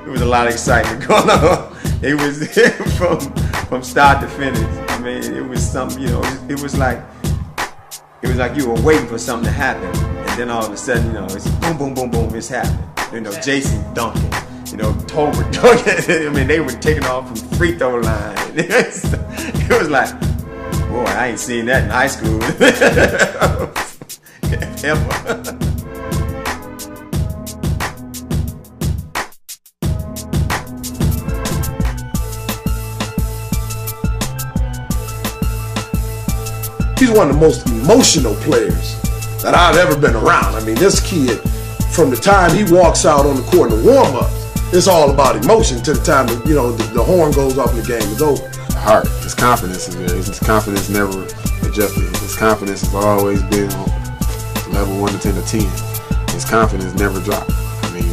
S8: It was a lot of excitement going on. It was from start to finish. I mean, it was something, you know, it was like you were waiting for something to happen, and then all of a sudden, you know, it's boom, boom, boom, boom, it's happening. You know, Jason dunking, you know, Tolbert dunking. I mean, they were taking off from free throw line. It was like, boy, I ain't seen that in high school ever.
S7: He's one of the most emotional players that I've ever been around. I mean, this kid, from the time he walks out on the court in the warm-ups, it's all about emotion to the time that, you know, the horn goes off and the game is over.
S6: Heart, his confidence is there. His confidence never adjusted. His confidence has always been on level 1 to 10 to 10. His confidence never dropped. I mean,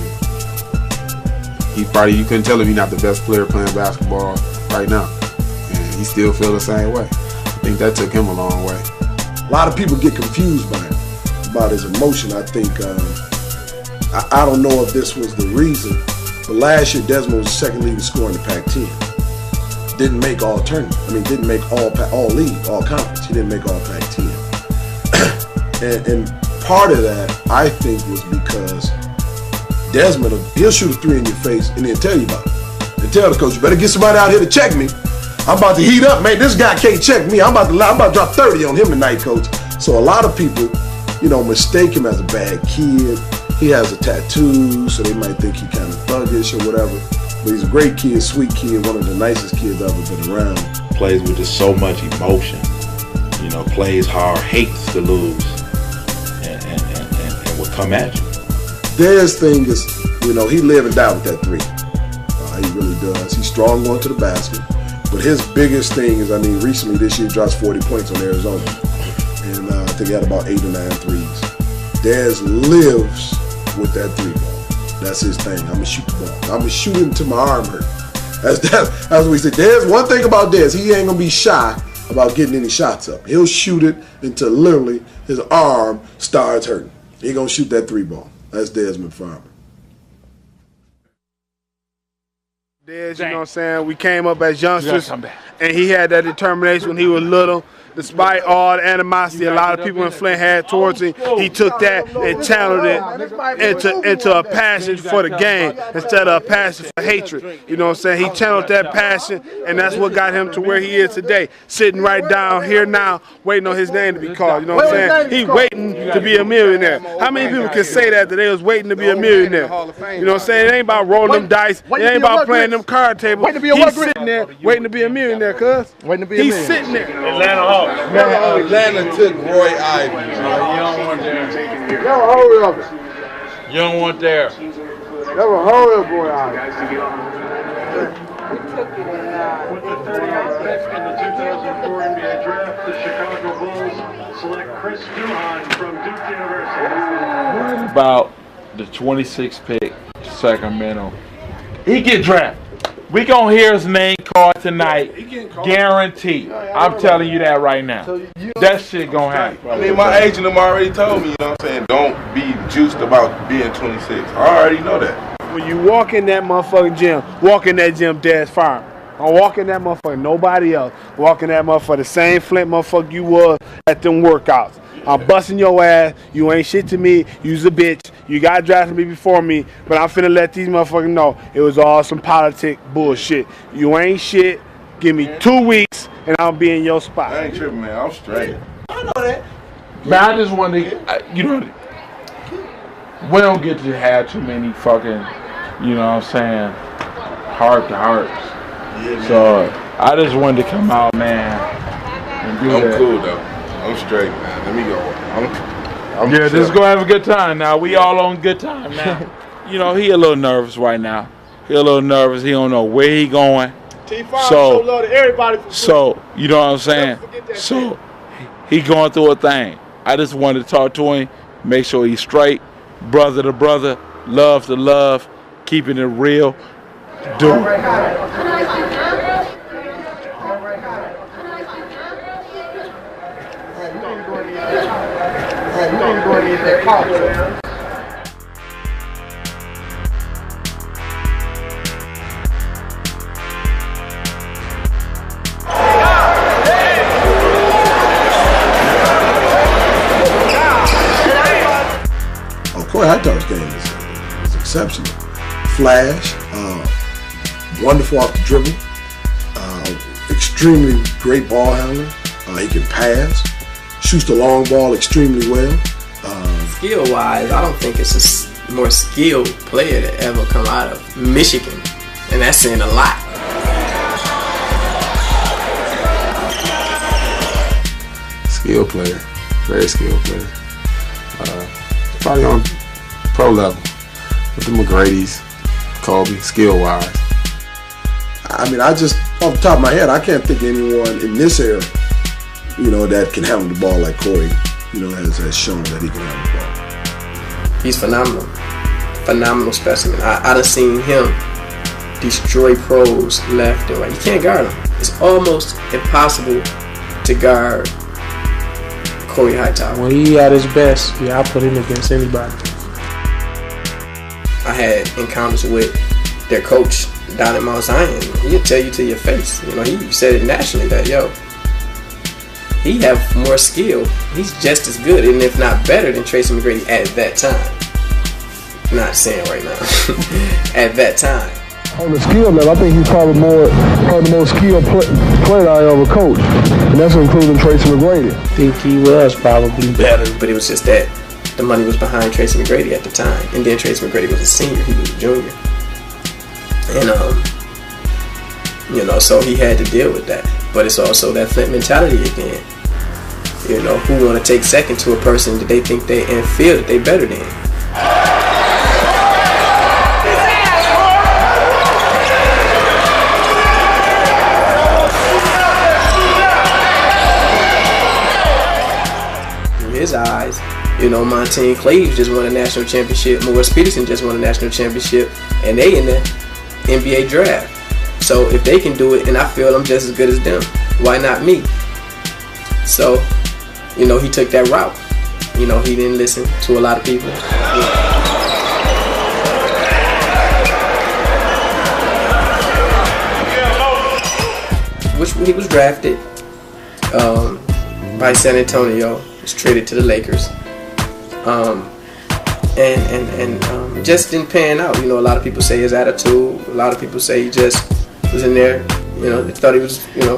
S6: you couldn't tell him he's not the best player playing basketball right now, and he still feels the same way. I think that took him a long way.
S7: A lot of people get confused by him, about his emotion. I think, I don't know if this was the reason, but last year Desmond was the second leading scorer in the Pac-10. Didn't make all tournament. I mean, didn't make all league, all conference. He didn't make all Pac-10. and part of that, I think, was because Desmond, he'll shoot a 3 in your face and then tell you about it. And tell the coach, you better get somebody out here to check me. I'm about to heat up, man. This guy can't check me. I'm about to drop 30 on him tonight, coach. So a lot of people, you know, mistake him as a bad kid. He has a tattoo, so they might think he kind of thuggish or whatever. But he's a great kid, sweet kid, one of the nicest kids I've ever been around.
S12: Plays with just so much emotion. You know, plays hard, hates to lose, and will come at you.
S7: Dez's thing is, you know, he live and die with that 3. He really does. He's strong going to the basket. But his biggest thing is, I mean, recently this year he drops 40 points on Arizona. And I think he had about 8 or 9 threes. Dez lives with that 3 ball. That's his thing. I'm going to shoot the ball. I'm going to shoot it until my arm hurt. That's what we said. Dez, one thing about Dez, he ain't going to be shy about getting any shots up. He'll shoot it until literally his arm starts hurting. He going to shoot that 3 ball. That's Desmond Farmer.
S9: Dez, you know what I'm saying? We came up as youngsters, and he had that determination when he was little. Despite all the animosity a lot of people in Flint had towards him, he took that and channeled it into a passion for the game instead of a passion for hatred. You know what I'm saying? He channeled that passion, and that's what got him to where he is today, sitting right down here now, waiting on his name to be called. You know what I'm saying? He's waiting to be a millionaire. How many people can say that they was waiting to be a millionaire? You know what I'm saying? It ain't about rolling them dice. It ain't about playing them card tables. He's sitting there waiting to be a millionaire, cuz. He's sitting there.
S14: Atlanta Hawks. Atlanta took Roy Ivy.
S9: You don't want there. Never hold up it.
S14: You don't want there.
S9: Never hold up Roy Ivy.
S15: With the 38th pick in the 2004 NBA draft, the Chicago Bulls select Chris Duhon from Duke University.
S14: What about the 26th pick, Sacramento? He get drafted. We gonna hear his name called tonight, guaranteed. I'm telling you that right now. That shit gonna happen.
S11: I mean, my agent already told me, you know what I'm saying, don't be juiced about being 26. I already know that.
S9: When you walk in that motherfucking gym, walk in that gym, Dez Farmer. I'm walking that motherfucker, nobody else. Walking that motherfucker, the same Flint motherfucker you was at them workouts. I'm busting your ass. You ain't shit to me. You's a bitch. You got drafted me before me, but I'm finna let these motherfuckers know it was all some politic bullshit. You ain't shit. Give me 2 weeks, and I'll be in your spot.
S11: I ain't tripping, man. I'm straight.
S14: I know that. But I just want to, you know, we don't get to have too many fucking, you know what I'm saying, heart-to-hearts. Yeah, so I just wanted to come out, man, and do that.
S11: I'm cool, though.
S6: I'm straight, man. Let me go. I'm
S14: yeah, just go have a good time now. We all on good time now. You know, he a little nervous right now. He a little nervous. He don't know where he going.
S9: T5 show love to everybody from
S14: so, you know what I'm saying? So, he going through a thing. I just wanted to talk to him, make sure he's straight, brother to brother, love to love, keeping it real. Do it.
S7: Corey Hightower's game is exceptional. Flash, wonderful off the dribble, extremely great ball handler. He can pass, shoots the long ball extremely well.
S22: Skill-wise, I don't think it's a more skilled player that ever come out of Michigan, and that's saying a lot.
S6: Skilled player, very skilled player. Probably on pro level with the McGrady's, Kobe, skill-wise.
S7: I mean, I just, off the top of my head, I can't think of anyone in this era, you know, that can handle the ball like Corey, you know, has shown that he can handle the ball.
S22: He's phenomenal. Phenomenal specimen. I done seen him destroy pros left and right. You can't guard him. It's almost impossible to guard Corey Hightower.
S1: When he at his best, yeah, I put him against anybody.
S22: I had encounters with their coach down at Mount Zion. He'll tell you to your face. You know, he said it nationally that, yo, he have more skill. He's just as good, and if not better, than Tracy McGrady at that time. Not saying right now. At that time.
S18: On the skill level, I think he's probably the most skilled player I ever coached, and that's including Tracy McGrady.
S1: I think he was probably better,
S22: but it was just that the money was behind Tracy McGrady at the time, and then Tracy McGrady was a senior, he was a junior, and you know, so he had to deal with that. But it's also that Flint mentality again. You know, who want to take second to a person that they think they and feel that they better than. His eyes, you know, Montaigne Claves just won a national championship, Morris Peterson just won a national championship, and they in the NBA draft. So if they can do it, and I feel I'm just as good as them, why not me? So, you know, he took that route. You know, he didn't listen to a lot of people. Which he was drafted by San Antonio. Traded to the Lakers, and just didn't pan out. You know, a lot of people say his attitude. A lot of people say he just was in there. You know, they thought he was. You know,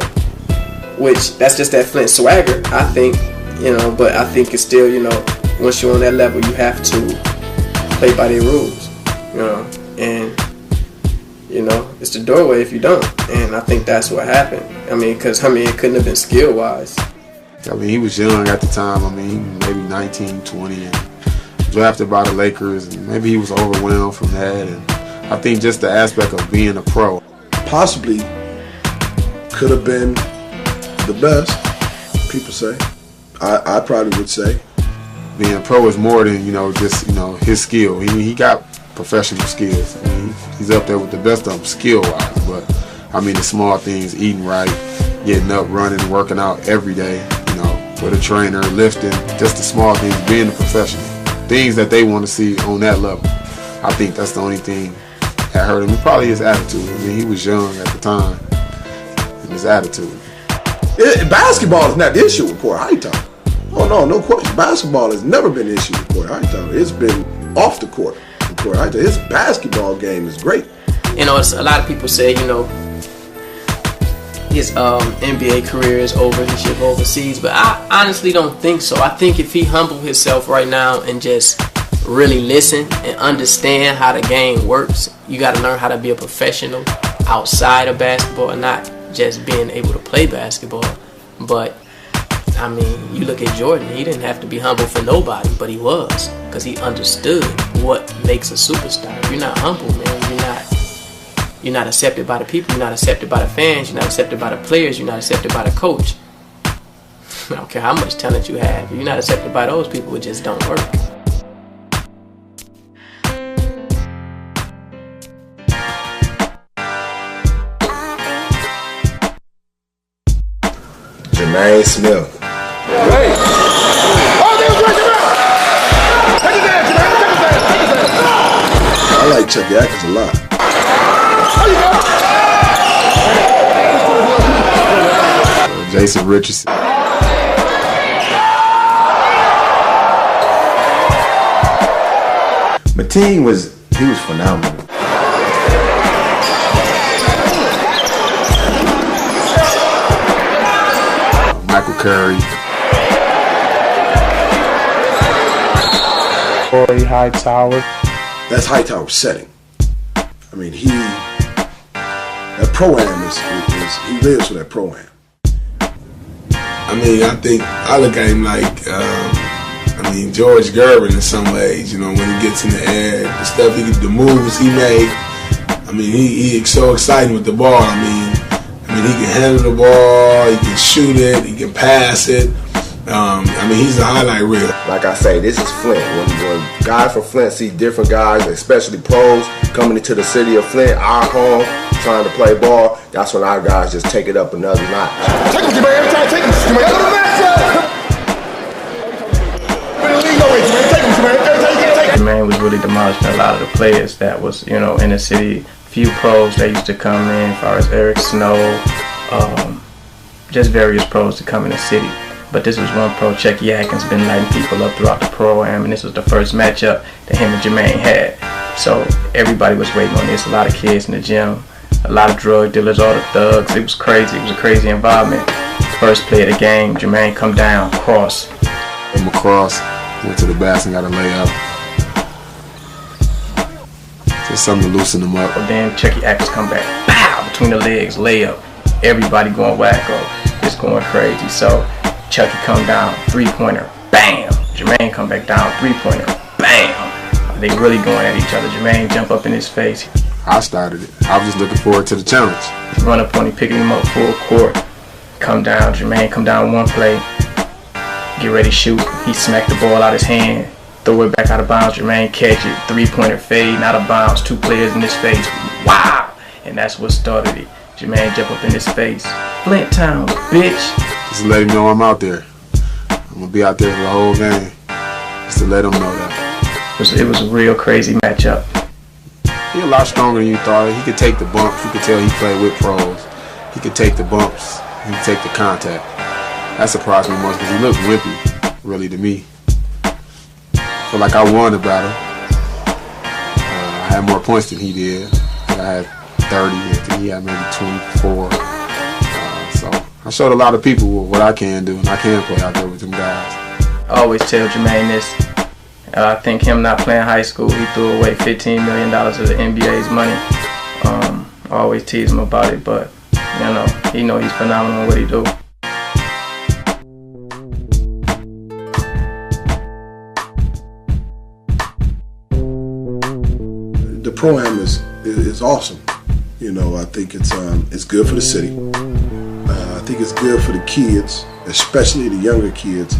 S22: which that's just that Flint swagger. I think. You know, but I think it's still. You know, once you're on that level, you have to play by their rules. You know, and you know it's the doorway if you don't. And I think that's what happened. I mean, because it couldn't have been skill wise.
S6: I mean, he was young at the time. I mean, maybe 19, 20, and drafted by the Lakers, and maybe he was overwhelmed from that. And I think just the aspect of being a pro.
S7: Possibly could have been the best, people say. I probably would say.
S6: Being a pro is more than, you know, just, you know, his skill. He got professional skills. I mean, he's up there with the best of them skill-wise. But, I mean, the small things, eating right, getting up, running, working out every day. With a trainer, lifting, just the small things, being a professional. Things that they want to see on that level. I think that's the only thing that hurt him. Probably his attitude. I mean, he was young at the time. And his attitude.
S7: Basketball is not the issue with Corey Hightower. Oh, no question. Basketball has never been an issue with Corey Hightower. It's been off the court with Corey Hightower. His basketball game is great.
S22: You know, a lot of people say, you know, his NBA career is over, he should go overseas, but I honestly don't think so. I think if he humbled himself right now and just really listen and understand how the game works, you got to learn how to be a professional outside of basketball, not just being able to play basketball. But I mean, you look at Jordan, he didn't have to be humble for nobody, but he was, because he understood what makes a superstar. If you're not humble, man, you're not accepted by the people, you're not accepted by the fans, you're not accepted by the players, you're not accepted by the coach. I don't care how much talent you have, if you're not accepted by those people, it just don't work.
S5: Jermaine Smith.
S17: Hey! Oh, they was working out! Take his ass, Jermaine! Take his ass!
S7: I like Chucky Atkins a lot.
S6: Jason Richardson.
S8: Mateen was phenomenal.
S6: Michael Curry.
S1: Corey Hightower.
S7: That's Hightower's setting. I mean, that pro-am he lives for that pro-am.
S6: I mean, I look at him like, George Gervin in some ways, when he gets in the air, the stuff the moves he made. I mean, he's so exciting with the ball. I mean, he can handle the ball, he can shoot it, he can pass it. He's a highlight reel.
S5: Like I say, this is Flint. When guys from Flint see different guys, especially pros, coming into the city of Flint, our home, trying to play ball, that's when our guys just take it up another notch.
S17: Take him, Jermaine. Every time, take him. Jermaine, go to the matchup.
S2: Jermaine was really demolishing a lot of the players that was, in the city. Few pros that used to come in, as far as Eric Snow, just various pros to come in the city. But this was one pro, Chucky Atkins, been lighting people up throughout the pro-am, and this was the first matchup that him and Jermaine had. So everybody was waiting on this. A lot of kids in the gym, a lot of drug dealers, all the thugs. It was crazy. It was a crazy environment. First play of the game, Jermaine come down, cross.
S6: I'm across, went to the basket and got a layup. Just something to loosen them up.
S2: But then Chucky Atkins come back, pow, between the legs, layup. Everybody going wacko. It's going crazy. So Chucky come down, three-pointer, bam. Jermaine come back down, three-pointer, bam. They really going at each other. Jermaine jump up in his face.
S6: I started it. I was just looking forward to the challenge.
S2: Run up on him, picking him up full court. Come down, Jermaine come down one play. Get ready to shoot. He smacked the ball out his hand. Throw it back out of bounds. Jermaine catch it. Three-pointer fade, out of bounds. Two players in his face. Wow! And that's what started it. Jermaine jump up in his face. Flint Town, bitch.
S6: Just to let him know I'm out there. I'm going to be out there for the whole game. Just to let him know that.
S2: It was a real crazy matchup.
S6: He's a lot stronger than you thought. He could take the bumps. You could tell he played with pros. He could take the bumps. He could take the contact. That surprised me most because he looked wimpy, really, to me. I feel like I won the battle. I had more points than he did. I had 30. I think he had maybe 24. So I showed a lot of people what I can do, and I can play out there with them guys.
S2: I always tell Jermaine this. I think him not playing high school, he threw away $15 million of the NBA's money. I always tease him about it, but he know he's phenomenal in what he do.
S7: The pro-am is awesome. I think it's good for the city. I think it's good for the kids, especially the younger kids,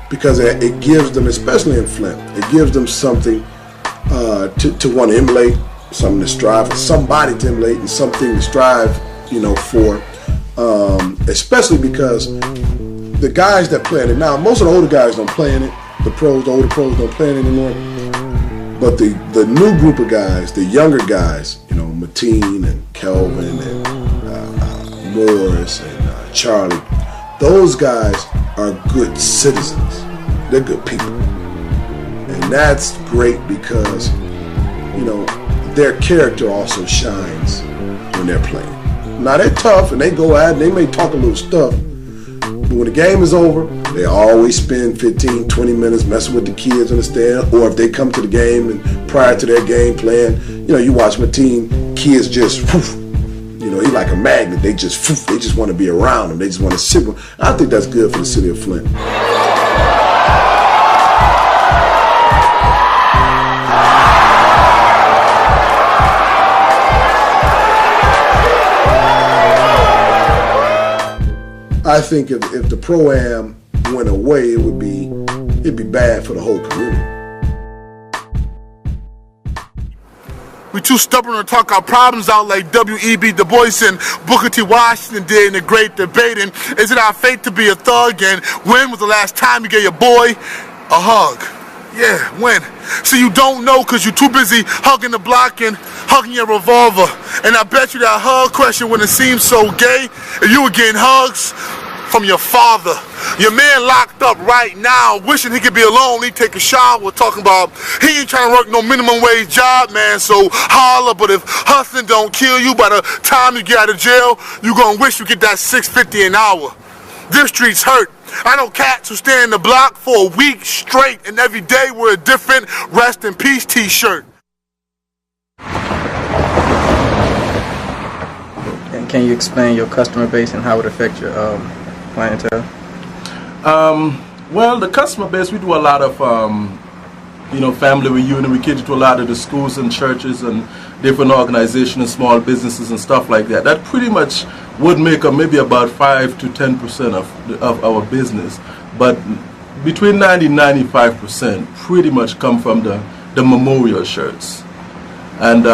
S7: because it gives them, especially in Flint, it gives them something to want to emulate, something to strive for, somebody to emulate, and something to strive, for. Especially because the guys that play in it now, most of the older guys don't play in it. The older pros don't play in it anymore. But the new group of guys, the younger guys, Mateen and Kelvin and Morris and Charlie, those guys are good citizens. They're good people. And that's great because, their character also shines when they're playing. Now, they're tough and they go out and they may talk a little stuff, but when the game is over, they always spend 15, 20 minutes messing with the kids on the stand, or if they come to the game and prior to their game playing, you watch my team, kids just, know, he like a magnet. They just want to be around him. They just want to sit with him. I think that's good for the city of Flint. I think if the Pro-Am went away, it'd be bad for the whole community.
S17: We too stubborn to talk our problems out like W.E.B. Du Bois and Booker T. Washington did in the Great Debating. Is it our fate to be a thug? And when was the last time you gave your boy a hug? Yeah, when? So you don't know because you're too busy hugging the block and hugging your revolver. And I bet you that hug question wouldn't seem so gay if you were getting hugs from your father. Your man locked up right now, wishing he could be alone. He take a shower, talking about he ain't trying to work no minimum wage job, man, so holla. But if hustling don't kill you, by the time you get out of jail, you gonna wish you get that $6.50 an hour. This street's hurt. I know cats who stay in the block for a week straight and every day wear a different Rest in Peace t-shirt.
S2: And can you explain your customer base and how it affects your clientele?
S10: Well, the customer base, we do a lot of family reunion. We cater to a lot of the schools and churches and different organizations and small businesses and stuff like that. That pretty much would make up maybe about 5 to 10% of our business. But between 90 and 95% pretty much come from the memorial shirts. And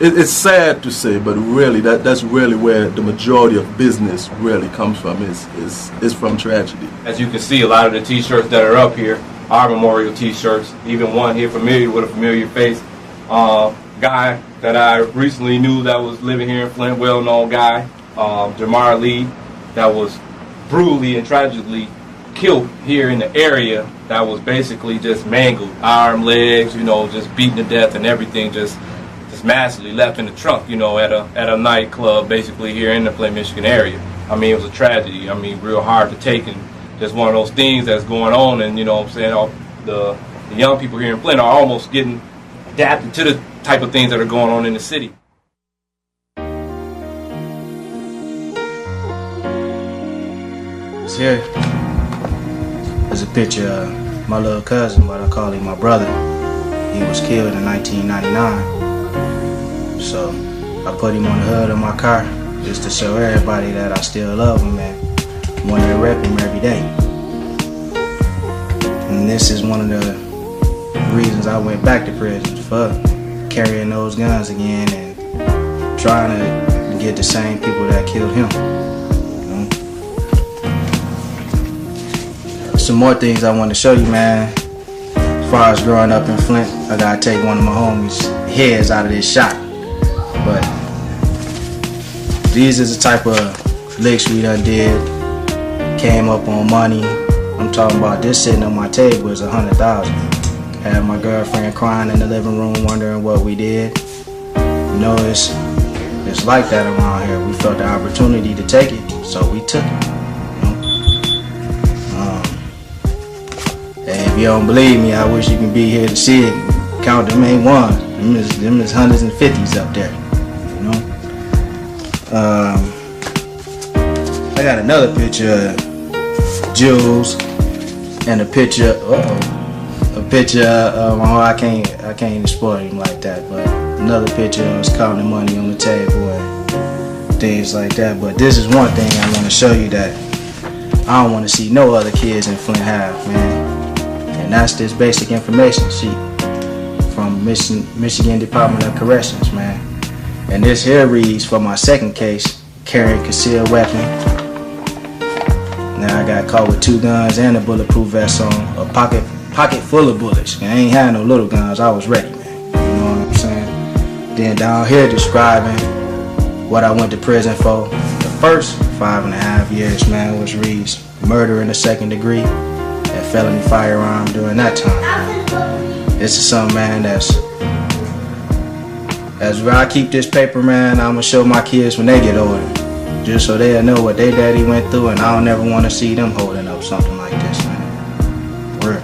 S10: it's sad to say, but really that's really where the majority of business really comes from, is from tragedy.
S19: As you can see, a lot of the t-shirts that are up here are memorial t-shirts. Even one here familiar with a familiar face. Guy that I recently knew that was living here in Flint, well-known guy, Jamar Lee, that was brutally and tragically killed here in the area, that was basically just mangled, arm, legs, just beaten to death and everything, just massively left in the trunk, at a nightclub basically here in the Flint, Michigan area. I mean, it was a tragedy. I mean, real hard to take, and just one of those things that's going on, and all the young people here in Flint are almost getting adapted to the type of things that are going on in the city.
S21: This here is a picture of my little cousin, but I call him my brother. He was killed in 1999. So I put him on the hood of my car just to show everybody that I still love him and want to rep him every day. And this is one of the reasons I went back to prison, for carrying those guns again and trying to get the same people that killed him. Some more things I want to show you, man. As far as growing up in Flint, I gotta take one of my homies' heads out of this shot. But these is the type of licks we done did. Came up on money. I'm talking about this sitting on my table is $100,000. Had my girlfriend crying in the living room, wondering what we did. It's like that around here. We felt the opportunity to take it, so we took it. Hey, if you don't believe me, I wish you can be here to see it. Count them ain't ones. Them is hundreds and fifties up there. I got another picture of Jules and a picture. A picture of I can't exploit him like that, but another picture of us counting money on the table and things like that. But this is one thing I want to show you that I don't want to see no other kids in Flint have, man. And that's this basic information sheet from Michigan Department of Corrections, man. And this here reads for my second case, carrying concealed weapon. Now I got caught with 2 guns and a bulletproof vest on, a pocket full of bullets. I ain't had no little guns, I was ready, man. You know what I'm saying? Then down here describing what I went to prison for. The first 5.5 years, man, was reads murder in the 2nd degree and felony firearm during that time. This is something, man, as I keep this paper, man, I'm gonna show my kids when they get older, just so they'll know what their daddy went through, and I don't ever want to see them holding up something like this, man. Real.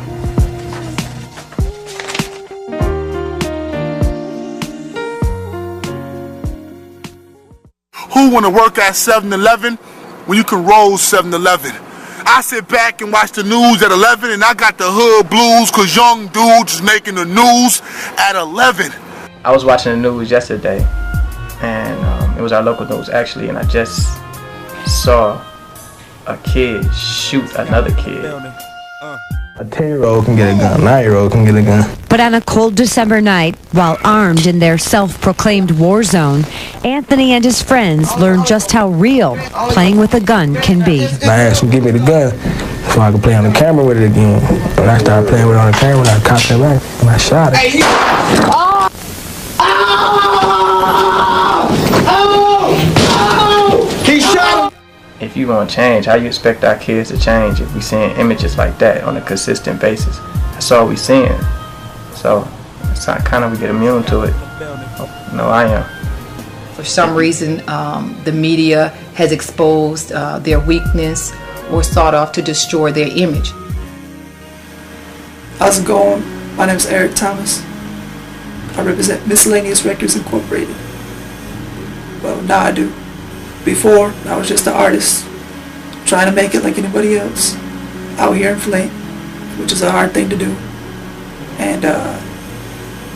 S17: Who want to work at 7-Eleven when you can roll 7-Eleven? I sit back and watch the news at 11, and I got the hood blues because young dudes is making the news at 11.
S2: I was watching the news yesterday, and it was our local news actually, and I just saw a kid shoot another kid.
S18: A 10-year-old can get a gun, a 9-year-old can get a gun.
S3: But on a cold December night, while armed in their self-proclaimed war zone, Anthony and his friends learned just how real playing with a gun can be.
S18: I asked him to give me the gun so I could play on the camera with it again. When I started playing with it on the camera, I cocked it back and I shot it.
S2: He shot him! If you're going to change, how you expect our kids to change if we seeing images like that on a consistent basis? That's all we seeing. So it's not kind of we get immune to it. No, I am.
S20: For some reason, the media has exposed their weakness or sought off to destroy their image.
S23: How's it going? My name is Eric Thomas. I represent Miscellaneous Records Incorporated. Well, now I do. Before, I was just an artist, trying to make it like anybody else, out here in Flint, which is a hard thing to do. And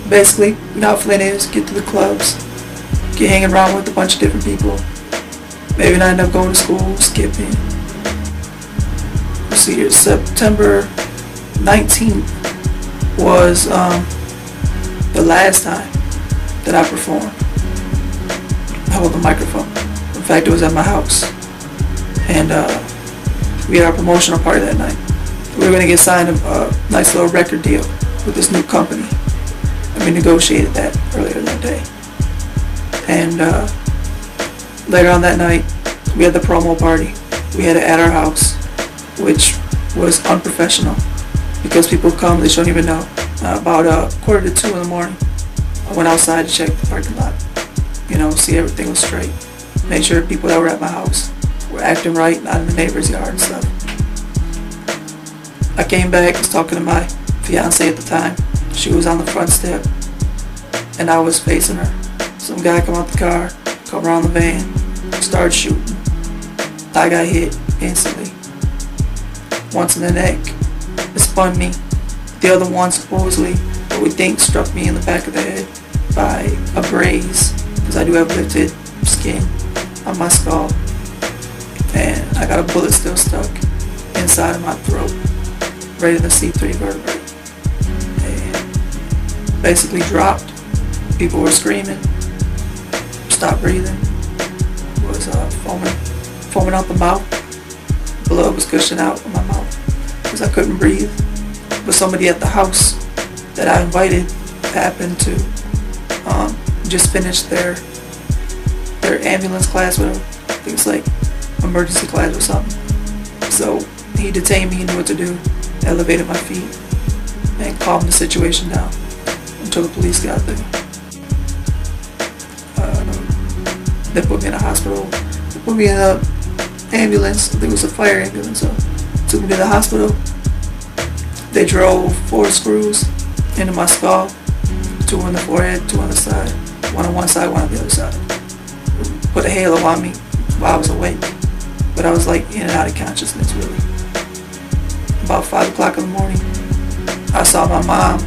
S23: basically, you know how Flint is, get to the clubs, get hanging around with a bunch of different people, maybe not end up going to school, skipping. Let's see here, September 19th was the last time that I performed. I hold the microphone. In fact, it was at my house, and we had our promotional party that night. We were going to get signed a nice little record deal with this new company, and we negotiated that earlier that day. And later on that night, we had the promo party. We had it at our house, which was unprofessional because people come, they don't even know. About 1:45 in the morning, I went outside to check the parking lot, you know, see everything was straight. Made sure people that were at my house were acting right, not in the neighbor's yard and stuff. I came back, was talking to my fiance at the time. She was on the front step, and I was facing her. Some guy come out the car, come around the van, started shooting. I got hit instantly. Once in the neck, it spun me. The other one supposedly, what we think, struck me in the back of the head by a braise, because I do have lifted skin on my skull, and I got a bullet still stuck inside of my throat, right in the C3 vertebrae, and basically dropped. People were screaming, stopped breathing, was foaming out the mouth, blood was gushing out of my mouth because I couldn't breathe. But somebody at the house that I invited happened to just finish their ambulance class, whatever. I think it's like emergency class or something. So he detained me and knew what to do, elevated my feet, and calmed the situation down until the police got there. They put me in a hospital. They put me in an ambulance. I think it was a fire ambulance. So took me to the hospital. They drove 4 screws into my skull, 2 on the forehead, 2 on the side, 1 on one side, 1 on the other side. Put a halo on me while I was awake, but I was like in and out of consciousness really. About 5 o'clock in the morning, I saw my mom,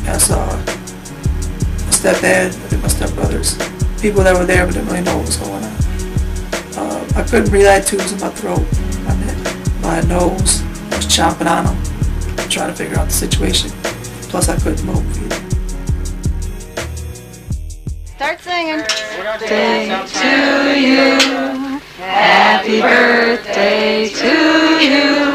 S23: I saw my stepdad, I think my stepbrothers, people that were there but didn't really know what was going on. I couldn't breathe, I had tubes in my throat, my neck, my nose, I was chomping on them, trying to figure out the situation. Plus I couldn't move either.
S24: Start singing. Birthday to you. Happy birthday to you.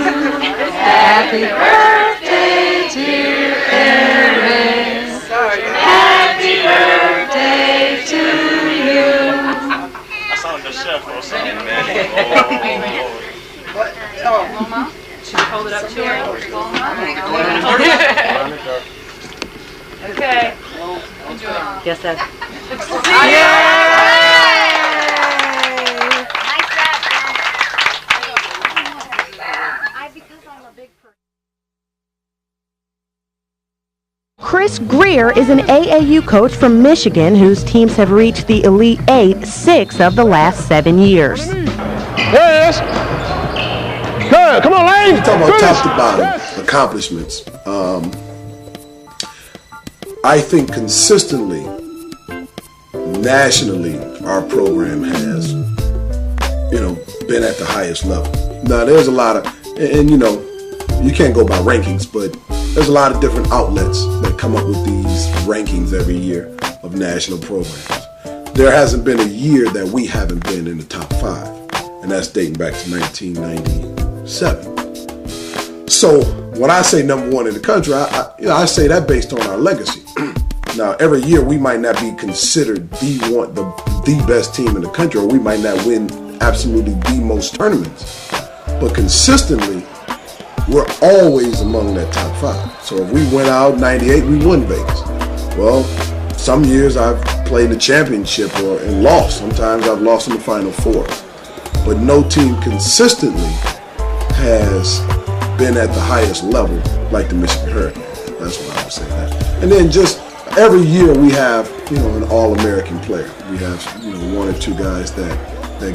S24: Happy birthday, dear Eris. Happy birthday to you.
S25: I sound the chef or something, man.
S24: What? Oh, Mama? Should we hold it up to her? Okay.
S3: Yes, sir.
S4: Chris Greer is an AAU coach from Michigan whose teams have reached the Elite Eight 6 of the last 7 years.
S18: Yes. Good. Come on, Lane.
S7: You're talking about top to bottom accomplishments. I think consistently, nationally, our program has, been at the highest level. Now, there's a lot of, and you can't go by rankings, but there's a lot of different outlets that come up with these rankings every year of national programs. There hasn't been a year that we haven't been in the top 5, and that's dating back to 1997. So when I say number 1 in the country, I say that based on our legacy. Now, every year we might not be considered the best team in the country, or we might not win absolutely the most tournaments, but consistently we're always among that top 5. So if we went out 98, we won Vegas. Well, some years I've played the championship and lost. Sometimes I've lost in the Final Four. But no team consistently has been at the highest level like the Michigan Hurricanes. That's what I would say that. And then just every year we have, an All-American player. We have, 1 or 2 guys that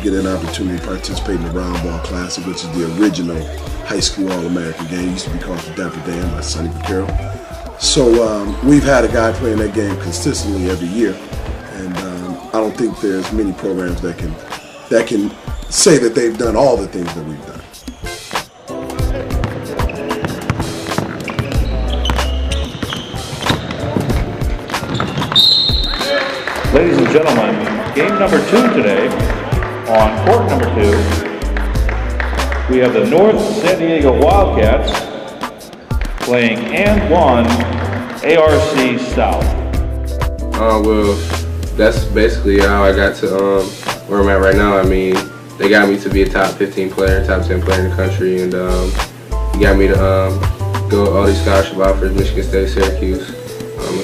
S7: get an opportunity to participate in the Round Ball Classic, which is the original high school All-American game. It used to be called the Dapper Dan by Sonny Vaccaro. So we've had a guy playing that game consistently every year, and I don't think there's many programs that can say that they've done all the things that we've done.
S12: Ladies and gentlemen, game number 2 today. On court number 2, we have the North San Diego Wildcats playing and 1 ARC South.
S13: Well, that's basically how I got to where I'm at right now. I mean, they got me to be a top 15 player, top 10 player in the country, and he got me to go all these scholarship offers, Michigan State, Syracuse,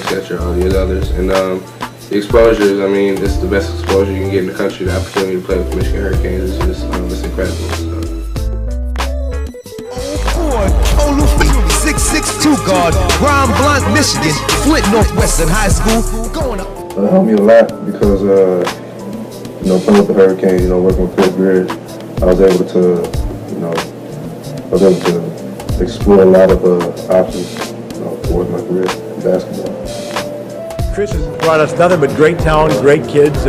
S13: etc., all these others, and the exposures, I mean, this is the best exposure you can get in the country. The opportunity to play with the Michigan Hurricanes is just it's incredible. So.
S15: 6'2" guard, Grand Blanc, Michigan, Flint Northwestern High School. Going up.
S13: It helped me a lot because, playing with the Hurricanes, working with Coach Greer, I was able to, explore a lot of options, towards my career in basketball.
S16: Chris has brought us nothing but great talent, great kids.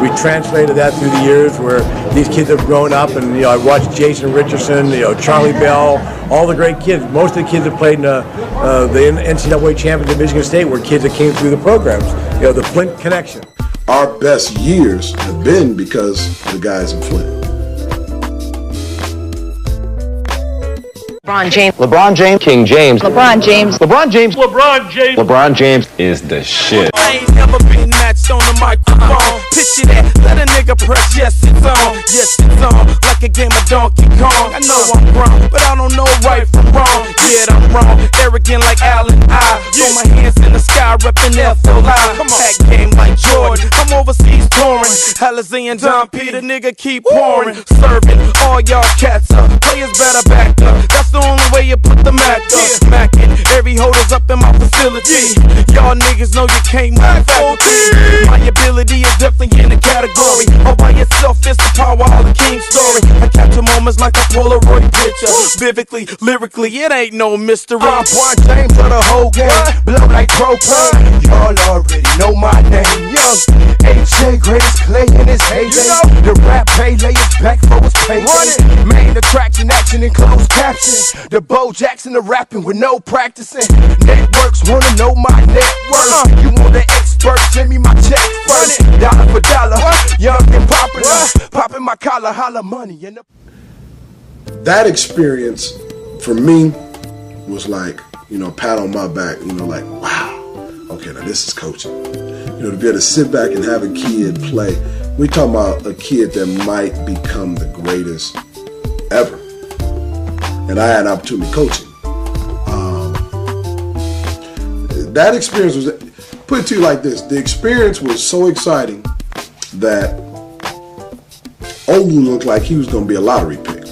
S16: We translated that through the years where these kids have grown up, and I watched Jason Richardson, Charlie Bell, all the great kids. Most of the kids have played in the NCAA champions at Michigan State were kids that came through the programs. The Flint connection.
S7: Our best years have been because of the guys in Flint.
S26: LeBron James.
S27: LeBron James. King James.
S26: LeBron James.
S27: LeBron James.
S26: LeBron James.
S27: LeBron James is the shit.
S28: I ain't never been matched on the microphone. Picture that, let a nigga press yes it's on. Yes it's on, like a game of Donkey Kong. I know I'm wrong, but I don't know right from wrong. Yeah, I'm wrong, arrogant like Allen I. Throw my hands in the sky, reppin' FLI. Come on, pack game like Jordan. I'm overseas touring. Alizé and Don Peter, nigga keep pouring. Serving all y'all cats up. Players better back up. That's the only way you put the Mac up. Smacking every holder's up in my facility. Y'all niggas know you can't move faculty. My ability is definitely in the category. All by yourself, it's the power of the king story. I capture moments like a Polaroid picture. Vividly, lyrically, it ain't no mystery. I'm LeBron James of the whole game. Blow like propane. Y'all already know my name. Young H.J. greatest play in his heyday. The rap Pele is back for his payday. Main attraction, action in closed captions. The Bo Jackson of rapping with no practicing. Networks wanna know my net worth. You want the expert, send me my check first. Dollar for dollar, young and popular. Popping my collar, holla money in the.
S7: That experience for me was like, pat on my back, like, wow, okay, now this is coaching. To be able to sit back and have a kid play. We're talking about a kid that might become the greatest ever. And I had an opportunity coaching. That experience was, put it to you like this, the experience was so exciting that Olu looked like he was going to be a lottery pick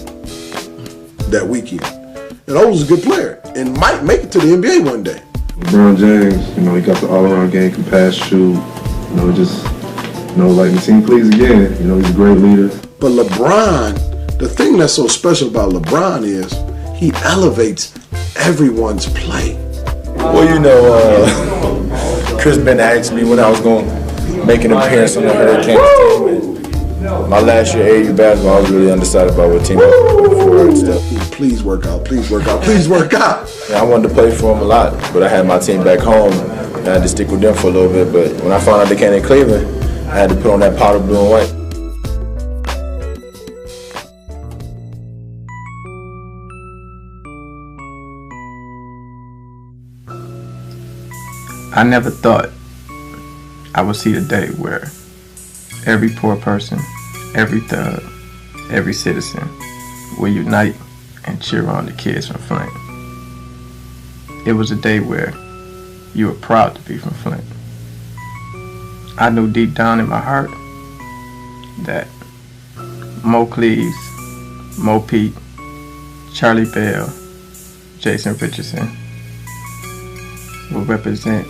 S7: that weekend. And Olu's a good player and might make it to the NBA one day.
S1: LeBron James, you know, he got the all-around game, can pass, shoot, you know, just, you know, like the team please again. You know, he's a great leader.
S7: But LeBron, the thing that's so special about LeBron is he elevates everyone's play.
S5: Well, you know, Chris Ben asked me when I was going to make an appearance on the Hurricanes team. And my last year AAU basketball, I was really undecided about what team I was going for and stuff.
S7: Please work out, please work out, please work out.
S5: Yeah, I wanted to play for him a lot, but I had my team back home, and I had to stick with them for a little bit. But when I found out they came in Cleveland, I had to put on that powder blue and white.
S2: I never thought I would see the day where every poor person, every thug, every citizen will unite and cheer on the kids from Flint. It was a day where you were proud to be from Flint. I knew deep down in my heart that Mo Cleves, Mo Pete, Charlie Bell, Jason Richardson will represent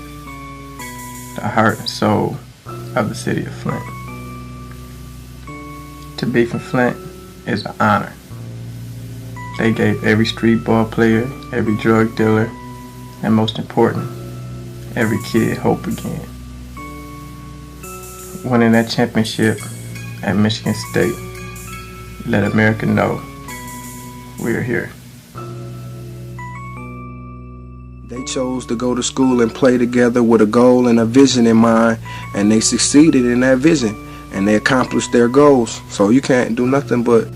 S2: the heart and soul of the city of Flint. To be from Flint is an honor. They gave every street ball player, every drug dealer, and most important, every kid hope again. Winning that championship at Michigan State let America know we're here.
S21: They chose to go to school and play together with a goal and a vision in mind, and they succeeded in that vision, and they accomplished their goals. So you can't do nothing but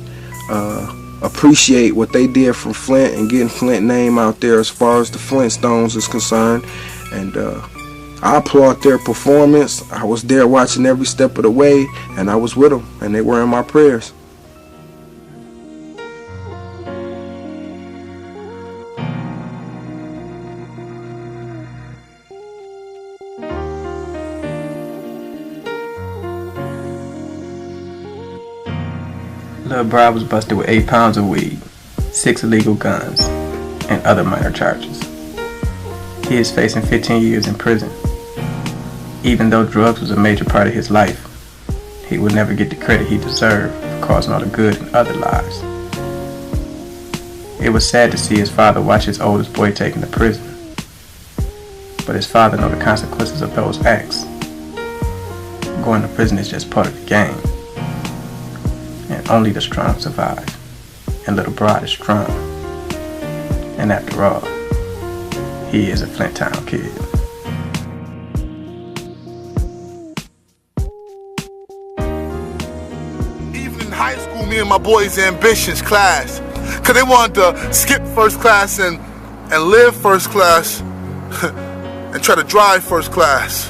S21: appreciate what they did from Flint and getting Flint name out there as far as the Flintstones is concerned. And I applaud their performance. I was there watching every step of the way, and I was with them, and they were in my prayers.
S2: Lil Bra was busted with 8 pounds of weed, 6 illegal guns, and other minor charges. He is facing 15 years in prison. Even though drugs was a major part of his life, he would never get the credit he deserved for causing all the good in other lives. It was sad to see his father watch his oldest boy taken to prison, but his father knew the consequences of those acts. Going to prison is just part of the game. And only the strong survive. And Little Bra is strong. And after all, he is a Flint Town Kid.
S17: Even in high school, me and my boys' ambitions class. Cause they wanted to skip first class and live first class and try to drive first class.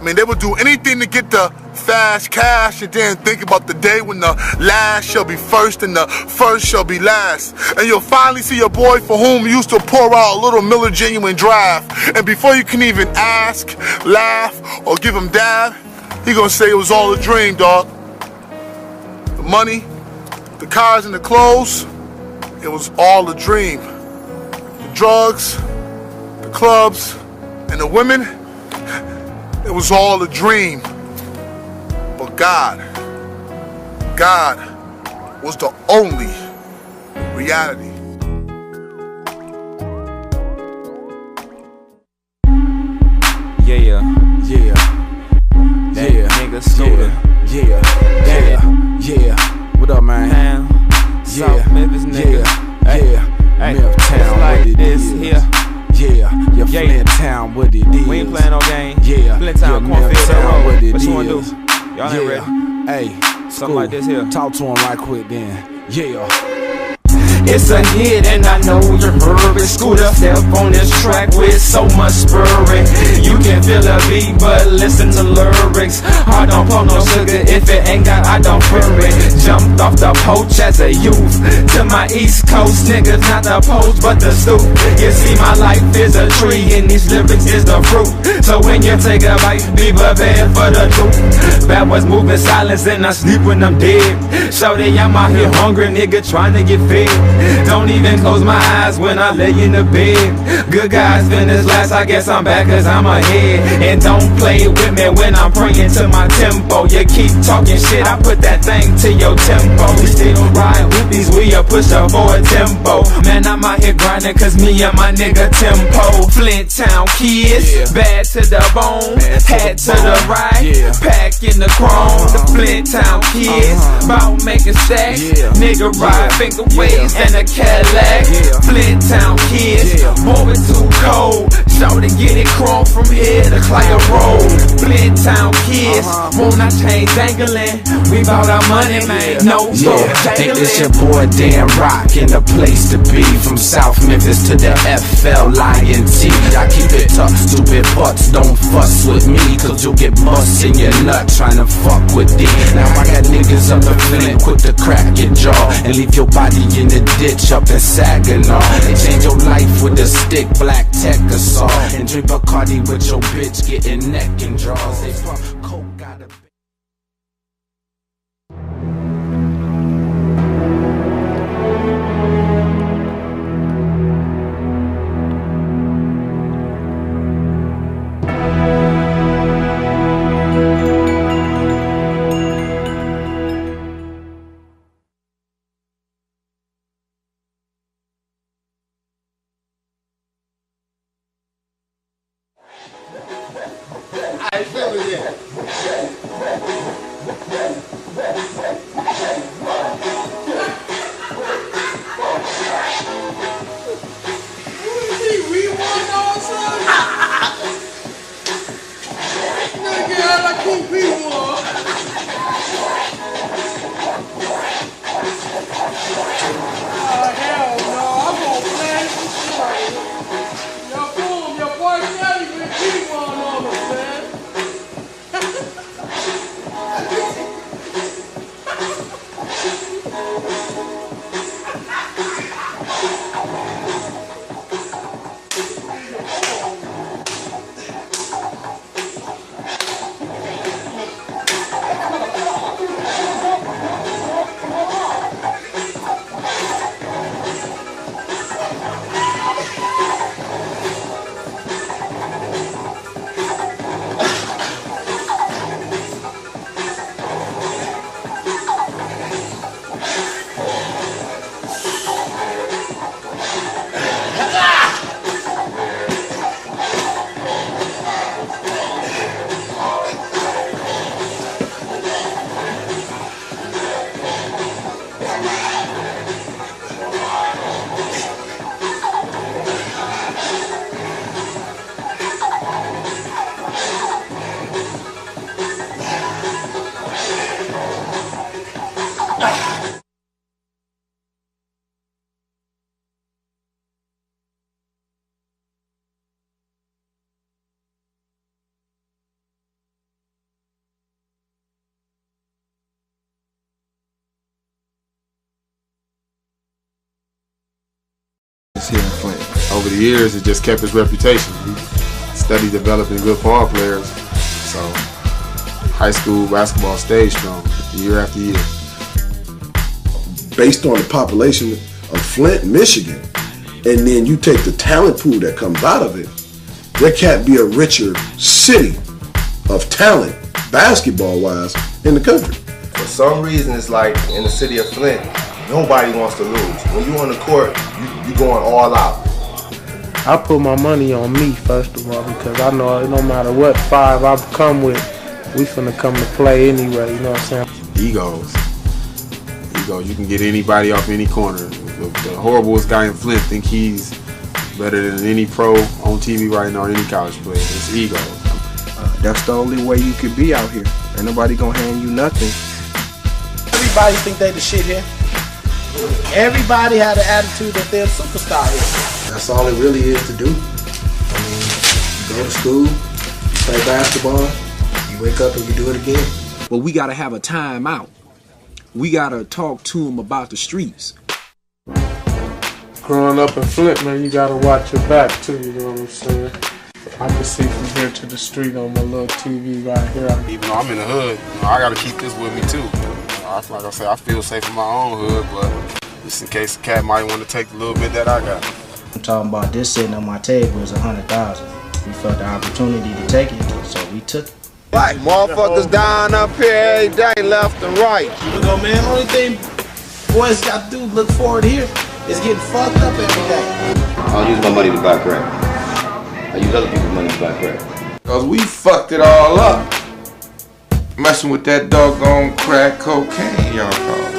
S17: I mean, they would do anything to get the fast cash and then think about the day when the last shall be first and the first shall be last. And you'll finally see your boy for whom you used to pour out a little Miller Genuine draft. And before you can even ask, laugh, or give him dab, he gonna say it was all a dream, dog. The money, the cars and the clothes, it was all a dream. The drugs, the clubs, and the women, it was all a dream. But God was the only reality.
S28: Yeah. Nigga soda. Yeah. What up, man? South Memphis nigga. Hey, Middletown, like what it this is. Here. Yeah, Flint Town, what it is. We ain't playing no game. Yeah, Flint Town, Cornfield, what it is. What you wanna do? Y'all ain't ready? Hey, something like this here. Talk to him right quick then. Yeah.
S8: It's a hit and I know you're hurry. Scooter step on this track with so much spurring. You can feel the beat but listen to lyrics. I don't pump no sugar if it ain't got, I don't worry. Jumped off the porch as a youth to my East Coast niggas, not the post but the stoop. You see my life is a tree and these lyrics is the fruit. So when you take a bite, be prepared for the truth. Bad boys moving silence and I sleep when I'm dead. Shorty, I'm out here hungry, nigga, trying to get fed. Don't even close my eyes when I lay in the bed. Good guys finish last, I guess I'm back cause I'm ahead. And don't play with me when I'm praying to my tempo. You keep talking shit, I put that thing to your tempo. We still ride with these, we a push up for a tempo. Man, I'm out here grinding cause me and my nigga Tempo. Flint Town Kids, bad to the bone, hat to the right, pack in the chrome. The Flint Town Kids, bout making stacks. Nigga ride finger waves and a Cadillac. Flint Town Kids, boy it's too cold. Shout to get it crawl from here to Clay Road. Flint Town Kids, won't I change dangling? We bout our money, man. No store
S28: Think it's your boy Dan Rock in the place to be. From South Memphis to the FLINT. I keep it tough, stupid butts don't fuss with me, cause you'll get bust in your nut trying to fuck with D. Now I got niggas up the Flint quick to crack your jaw and leave your body in the ditch up in Saginaw. They change your life with a stick, black tech or saw, and drink Bacardi with your bitch getting neck and draws. They pump coke out of
S17: I feel it, yeah. We won also? Nigga, I think we won. Oh, hell no, I'm gonna play this shit. Yo, boom, your boy Daddy McGee won on us, man.
S1: Here in Flint. Over the years, it just kept his reputation. He studied developing good ball players. So, high school basketball stayed strong year after year.
S7: Based on the population of Flint, Michigan, and then you take the talent pool that comes out of it, there can't be a richer city of talent, basketball-wise, in the country.
S6: For some reason, it's like in the city of Flint, nobody wants to lose. When you on the court, you going all out.
S9: I put my money on me first of all because I know no matter what five I come with, we finna come to play anyway. You know what I'm saying?
S1: Egos. You can get anybody off any corner. The horriblest guy in Flint think he's better than any pro on TV right now or any college player. It's egos.
S10: That's the only way you could be out here. Ain't nobody gonna hand you nothing.
S28: Everybody think they the shit here. Everybody had the attitude that they're a superstar here.
S7: That's all it really is to do. I mean, you go to school, you play basketball, you wake up and you do it again.
S15: But we gotta have a time out. We gotta talk to them about the streets.
S9: Growing up in Flint, man, you gotta watch your back too, you know what I'm saying? I can see from here to the street on my little TV right here.
S1: Even though I'm in the hood, I gotta keep this with me too. Like I said, I feel safe in my own hood, but just in case the cat might want to take the little bit that I got.
S21: I'm talking about this sitting on my table is $100,000. We felt the opportunity to take it, so we took it.
S11: Like motherfuckers dying up here every day, left and right.
S21: Look, man, only thing boys got to do look forward here is getting fucked up every day.
S14: I don't use my money to buy crack. I use other people's money to buy crack.
S19: Cause we fucked it all up. Messing with that doggone crack cocaine, y'all call it.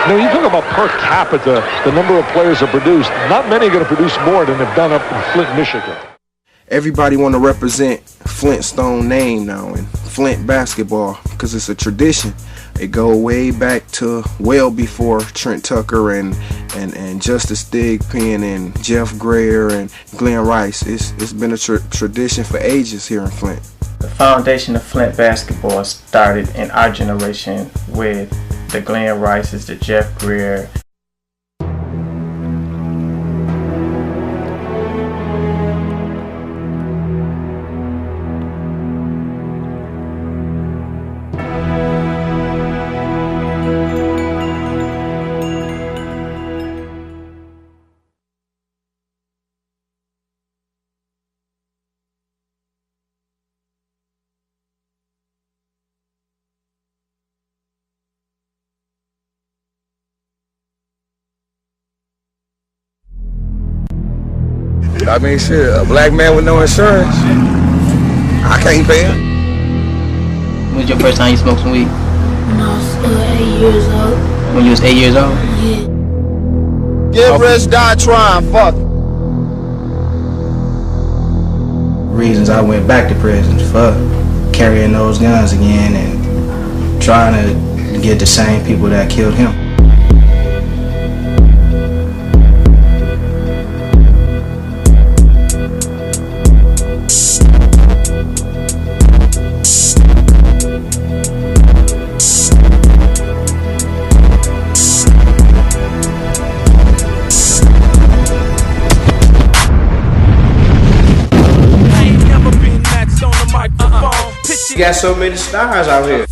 S20: Now, you talk about per capita, the number of players that produce. Not many are going to produce more than they've done up in Flint, Michigan.
S10: Everybody want to represent Flintstone name now in Flint basketball because it's a tradition. It go way back to well before Trent Tucker and Justice Thigpen and Jeff Greer and Glen Rice. It's been a tradition for ages here in Flint.
S2: The foundation of Flint basketball started in our generation with the Glen Rices, the Jeff Greer.
S19: I mean, shit, a black man with no insurance, I can't pay him.
S21: When was your first time you smoked some weed?
S22: When I was 8 years old.
S21: When you was 8 years old?
S22: Yeah.
S11: Get rich, die trying, fuck.
S21: Reasons I went back to prison for carrying those guns again and trying to get the same people that killed him.
S14: You got so many stars out here.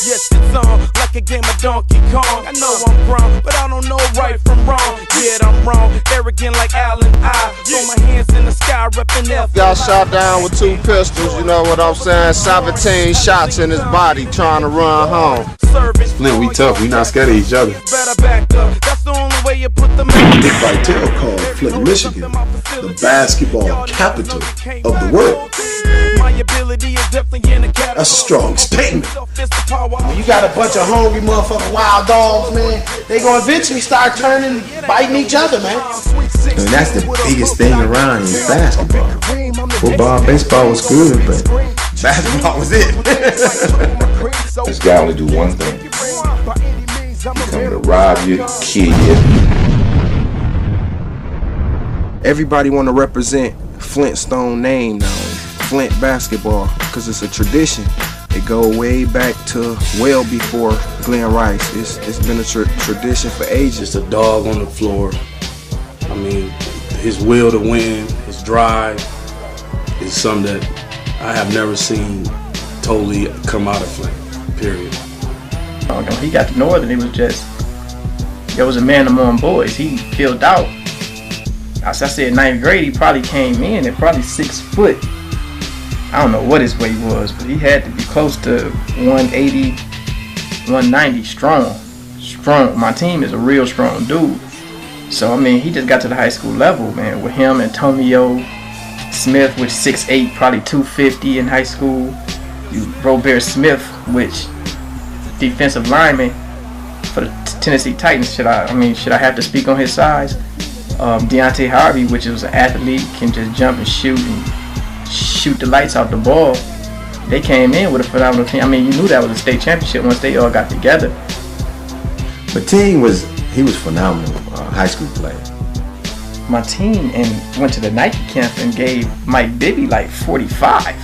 S28: Yes, it's on like a game of Donkey Kong. I know I'm wrong, but I don't know right from wrong. Yeah, I'm wrong, arrogant like Allen. I throw my hands in the sky, reppin' F.
S11: Y'all shot down with 2 pistols, you know what I'm saying? 17 shots in his body trying to run home.
S1: Flint, we tough. We not scared of each other.
S28: Better back up. That's the only way you put them
S7: Dick Vitale called Flint, Michigan, the basketball capital of the world. That's a strong statement.
S21: When you got a bunch of hungry motherfucking wild dogs, man, they gonna eventually start turning, biting each other, man.
S14: And that's the biggest thing around is basketball. Football, baseball was good, but basketball was it.
S19: This guy only do one thing. He come to rob you, kill you.
S10: Everybody want to represent Flintstone name now in Flint basketball because it's a tradition. It go way back to well before Glen Rice. It's been a tradition for ages.
S23: Just a dog on the floor. I mean, his will to win, his drive is something that I have never seen totally come out of Flint, period.
S2: He got to Northern, it was just, there was a man among boys. He filled out. As I said, 9th grade, he probably came in at probably 6 foot. I don't know what his weight was, but he had to be close to 180, 190 strong. My team is a real strong dude. So, I mean, he just got to the high school level, man, with him, Antonio Smith, which 6'8", probably 250 in high school. Robert Smith, which defensive lineman for the Tennessee Titans. Should I have to speak on his size? Deontay Harvey, which is an athlete, can just jump and shoot the lights out the ball. They came in with a phenomenal team. I mean, you knew that was a state championship once they all got together.
S14: But team was phenomenal, high school player.
S2: My team and went to the Nike camp and gave Mike Bibby like 45.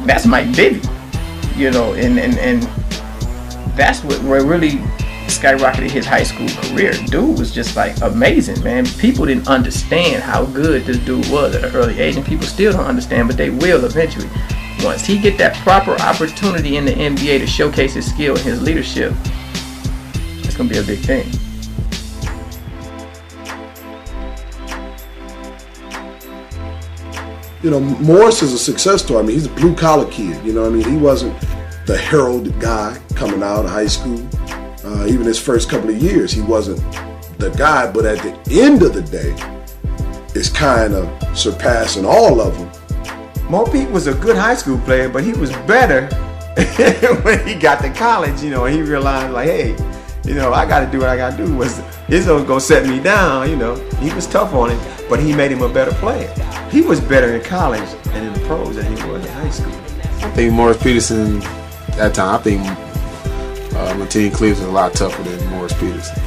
S2: That's Mike Bibby, you know, and that's what really skyrocketed his high school career. Dude was just like amazing, man. People didn't understand how good this dude was at an early age, and people still don't understand, but they will eventually. Once he get that proper opportunity in the NBA to showcase his skill and his leadership, it's gonna be a big thing.
S7: You know, Morris is a success story. I mean, he's a blue-collar kid. You know what I mean? He wasn't the heralded guy coming out of high school. Even his first couple of years, he wasn't the guy. But at the end of the day, it's kind of surpassing all of them.
S14: Mo Pete was a good high school player, but he was better when he got to college. You know, and he realized, like, hey, you know, I got to do what I got to do. Izzo's going to set me down, you know. He was tough on him, but he made him a better player. He was better in college and in the pros than he was in high school.
S1: I think Morris Peterson, that time, I think Martin Cleaves was a lot tougher than Morris Peterson.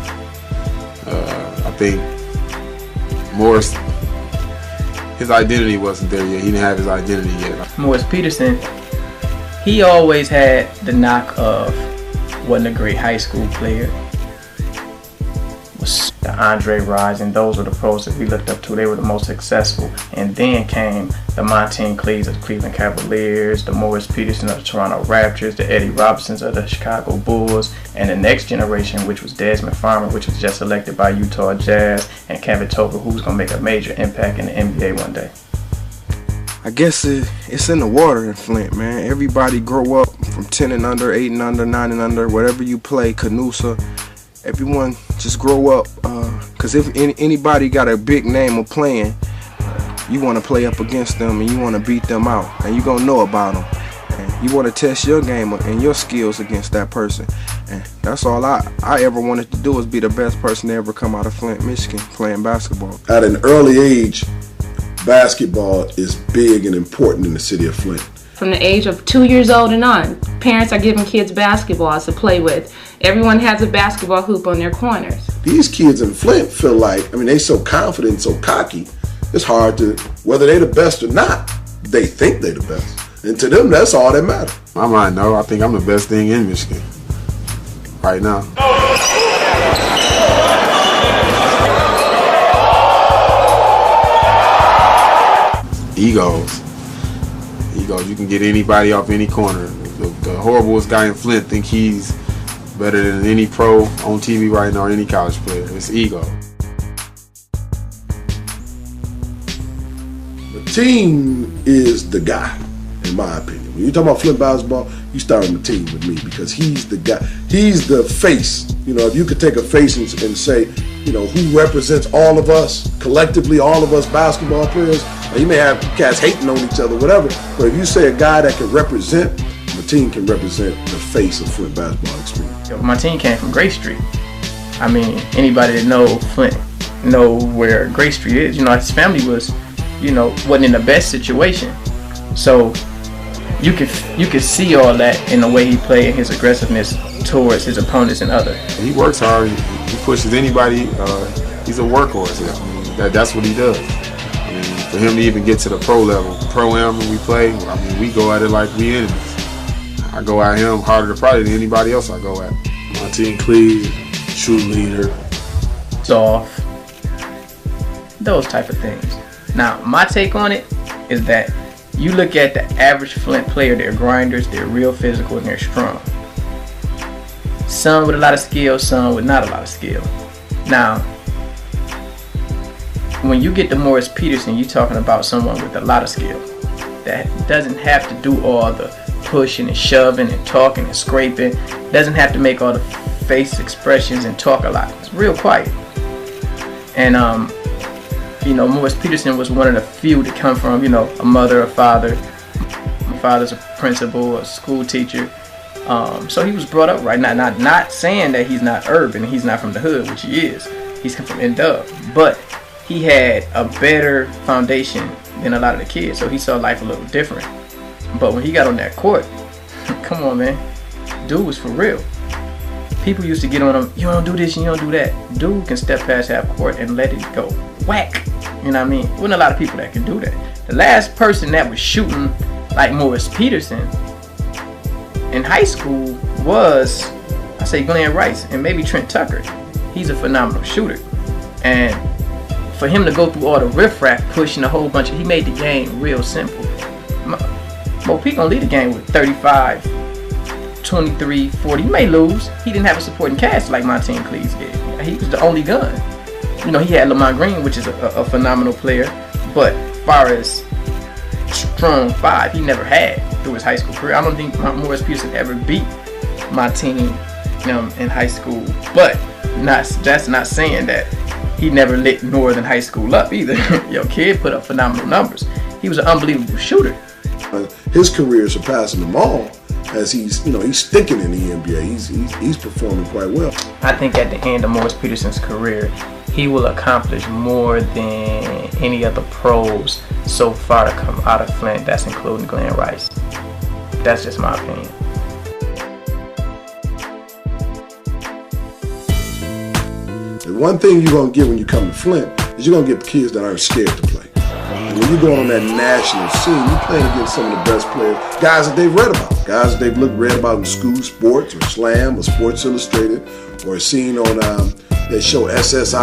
S1: I think Morris, his identity wasn't there yet. He didn't have his identity yet.
S2: Morris Peterson, he always had the knock of wasn't a great high school player. Was the Andre Rison, and those were the pros that we looked up to. They were the most successful. And then came the Martin Cleaves of the Cleveland Cavaliers, the Morris Peterson of the Toronto Raptors, the Eddie Robinsons of the Chicago Bulls, and the next generation, which was Desmond Farmer, which was just selected by Utah Jazz, and Kevin Toker, who's going to make a major impact in the NBA one day.
S10: I guess it's in the water in Flint, man. Everybody grow up from 10 and under, 8 and under, 9 and under, whatever you play, Canusa. Everyone just grow up, because if anybody got a big name of playing, you want to play up against them and you want to beat them out, and you gonna know about them. And you want to test your game and your skills against that person. And that's all I ever wanted to do, is be the best person to ever come out of Flint, Michigan, playing basketball.
S7: At an early age, basketball is big and important in the city of Flint.
S3: From the age of 2 years old and on, parents are giving kids basketballs to play with. Everyone has a basketball hoop on their corners.
S7: These kids in Flint feel like, I mean, they so confident, so cocky, it's hard to, whether they're the best or not, they think they're the best. And to them, that's all that matters.
S1: My mind, no, I think I'm the best thing in Michigan right now. Egos. You can get anybody off any corner. The horriblest guy in Flint think he's better than any pro on TV right now or any college player. It's ego.
S7: The team is the guy, in my opinion. When you talk about Flint basketball, you start on the team with me, because he's the guy. He's the face. You know, if you could take a face and say, you know, who represents all of us, collectively, all of us basketball players. Now, you may have cats hating on each other, whatever, but if you say a guy that can represent, the team can represent the face of Flint basketball experience.
S2: My team came from Gray Street. I mean, anybody that know Flint know where Gray Street is. You know, his family was, you know, wasn't in the best situation. So you could see all that in the way he played and his aggressiveness towards his opponents and others.
S1: He works hard. He pushes anybody. He's a workhorse. I mean, that's what he does. I mean, for him to even get to the pro level, pro-am when we play, I mean, we go at it like we enemies. I go at him harder probably than anybody else I go at.
S23: Martin Cleaves, true leader.
S2: Soft. Those type of things. Now, my take on it is that you look at the average Flint player, they're grinders, they're real physical, and they're strong. Some with a lot of skill, some with not a lot of skill. Now, when you get to Morris Peterson, you're talking about someone with a lot of skill that doesn't have to do all the pushing and shoving and talking and scraping, doesn't have to make all the face expressions and talk a lot. It's real quiet. And you know, Morris Peterson was one of the few to come from, you know, a mother, a father. My father's a principal, a school teacher. So he was brought up right now. Not saying that he's not urban, he's not from the hood, which he is. He's come from NW, but he had a better foundation than a lot of the kids, so he saw life a little different. But when he got on that court, come on, man, dude was for real. People used to get on him, you don't do this and you don't do that. Dude can step past half court and let it go. Whack. You know what I mean? Wasn't a lot of people that can do that. The last person that was shooting like Morris Peterson in high school was, I say, Glen Rice and maybe Trent Tucker. He's a phenomenal shooter. And for him to go through all the riffraff pushing a whole bunch of, he made the game real simple. Mo P gonna lead the game with 35, 23, 40. He may lose. He didn't have a supporting cast like Monteen Cleaves did. He was the only gun. You know, he had Lamont Green, which is a phenomenal player, but far as strong five, he never had through his high school career. I don't think Morris Peterson ever beat my team in high school, but that's not saying that he never lit Northern High School up either. Yo, kid put up phenomenal numbers. He was an unbelievable shooter.
S7: His career is surpassing them all, as he's sticking in the NBA. He's performing quite well.
S2: I think at the end of Morris Peterson's career, he will accomplish more than any other pros so far to come out of Flint. That's including Glen Rice. That's just my opinion.
S7: The one thing you're going to get when you come to Flint is you're going to get kids that aren't scared to play. And when you go on that national scene, you're playing against some of the best players, guys that they've read about, guys that they've read about in school, sports, or Slam, or Sports Illustrated, or seen on that show SSI.